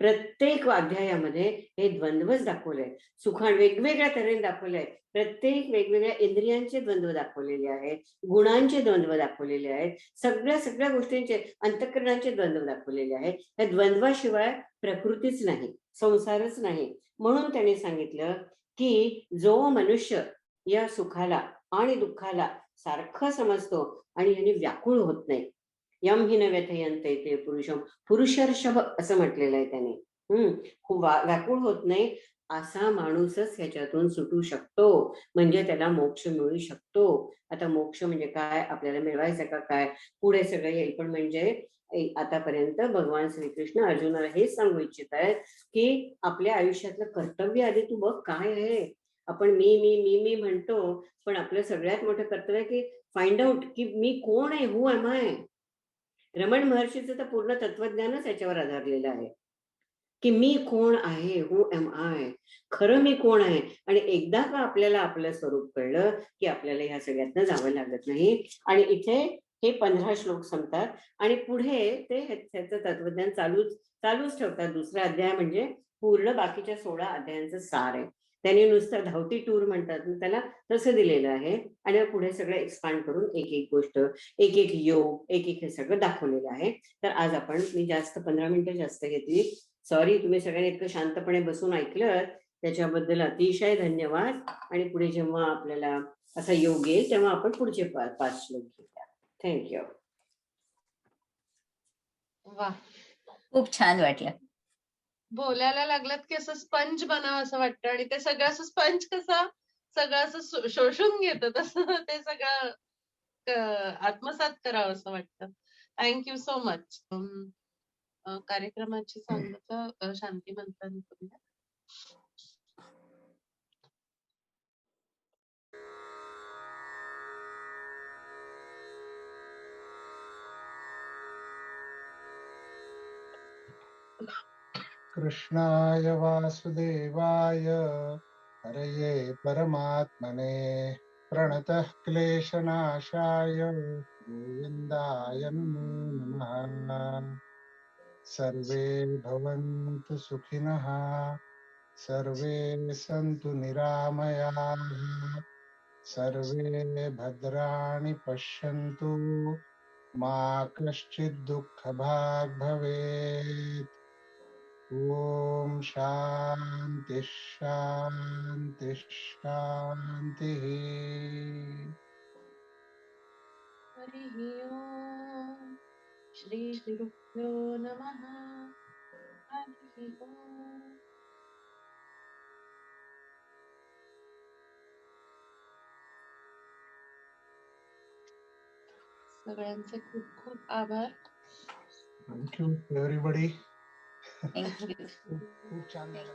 प्रत्येक अध्यायामध्ये हे द्वंद्वच दाखवलंय. वेगवेगळ्या तऱ्हेने दाखवलंय. प्रत्येक वेगवेगळ्या इंद्रियांचे द्वंद्व दाखवलेले आहेत, गुणांचे द्वंद्व दाखवलेले आहेत, सगळ्या गोष्टींचे अंतःकरणाचे द्वंद्व दाखवलेले आहेत. या द्वंद्वाशिवाय प्रकृतीच नाही, संसारच नाही. म्हणून त्यांनी सांगितलं की जो मनुष्य या सुखाला आणि दुःखाला सारखं समजतो आणि याने व्याकुळ होत नाही, यम हि न व्यथयन्ते ते पुरुषम, पुरुषर्षभ असं म्हटलेलं आहे त्याने. व्याकुळ होत नाही असा माणूसच ह्याच्यातून सुटू शकतो, म्हणजे त्याला मोक्ष मिळू शकतो. आता मोक्ष म्हणजे काय, आपल्याला मिळवायचं का काय, पुढे सगळं येईल. पण म्हणजे आतापर्यंत भगवान श्रीकृष्ण अर्जुनाला हेच सांगू इच्छित आहेत की आपल्या आयुष्यातलं कर्तव्य आधी तू बघ काय आहे. आपण मी मी मी मी म्हणतो, पण आपलं सगळ्यात मोठं कर्तव्य की फाइंड आउट की मी कोण आहे, हू एम आय. रमण महर्षीचं तर पूर्ण तत्वज्ञानच याच्यावर आधारलेलं आहे की मी कोण आहे, हू एम आय, खरं मी कोण आहे. आणि एकदा का आपल्याला आपलं स्वरूप कळलं की आपल्याला ह्या सगळ्यातनं जावं लागत नाही. आणि इथे हे 15 श्लोक संपतात आणि पुढे ते ह्याचं तत्वज्ञान चालूच ठेवतात. दुसरा अध्याय म्हणजे पूर्ण बाकीच्या 16 अध्यायांचं सार आहे. त्यांनी नुसतं धावती टूर म्हणतात ना त्याला, तसं दिलेलं आहे. आणि पुढे सगळं एक्सपांड करून एक एक गोष्ट, एक एक योग, एक एक हे सगळं दाखवलेलं आहे. तर आज मी जास्त 15 मिनिटं जास्त घेतली. सॉरी, तुम्ही सगळ्यांनी इतकं शांतपणे बसून ऐकलं त्याच्याबद्दल अतिशय धन्यवाद. आणि पुढे जेव्हा आपल्याला असा योग येईल तेव्हा आपण पुढचे 5 श्लोक घेऊया. थँक्यू. वा, खूप छान वाटलं. बोलायला लागलात की असं स्पंज बनावं असं वाटतं आणि ते सगळं असं स्पंज कसं सगळं असं शोषून घेतं तसं ते सगळं आत्मसात करावं असं वाटतं. Thank you so much. कार्यक्रमाची सांगता शांती मंत्राने करूया. कृष्णाय वासुदेवाय हरये परमात्मने प्रणतः क्लेशनाशाय गोविन्दाय नमो नमः. सर्वे भवन्तु सुखिनः, सर्वे सन्तु निरामयाः, सर्वे भद्राणि पश्यन्तु, मा कश्चित् दुःखभाग् भवेत्. ॐ शान्ति शान्ति शान्तिः. हरिः ओम्. श्री गुरुभ्यो नमः. हरिः ओम्. सगळ्यांचे खूप खूप आभार. Thank you everybody. Thank you. खूप छान झालं.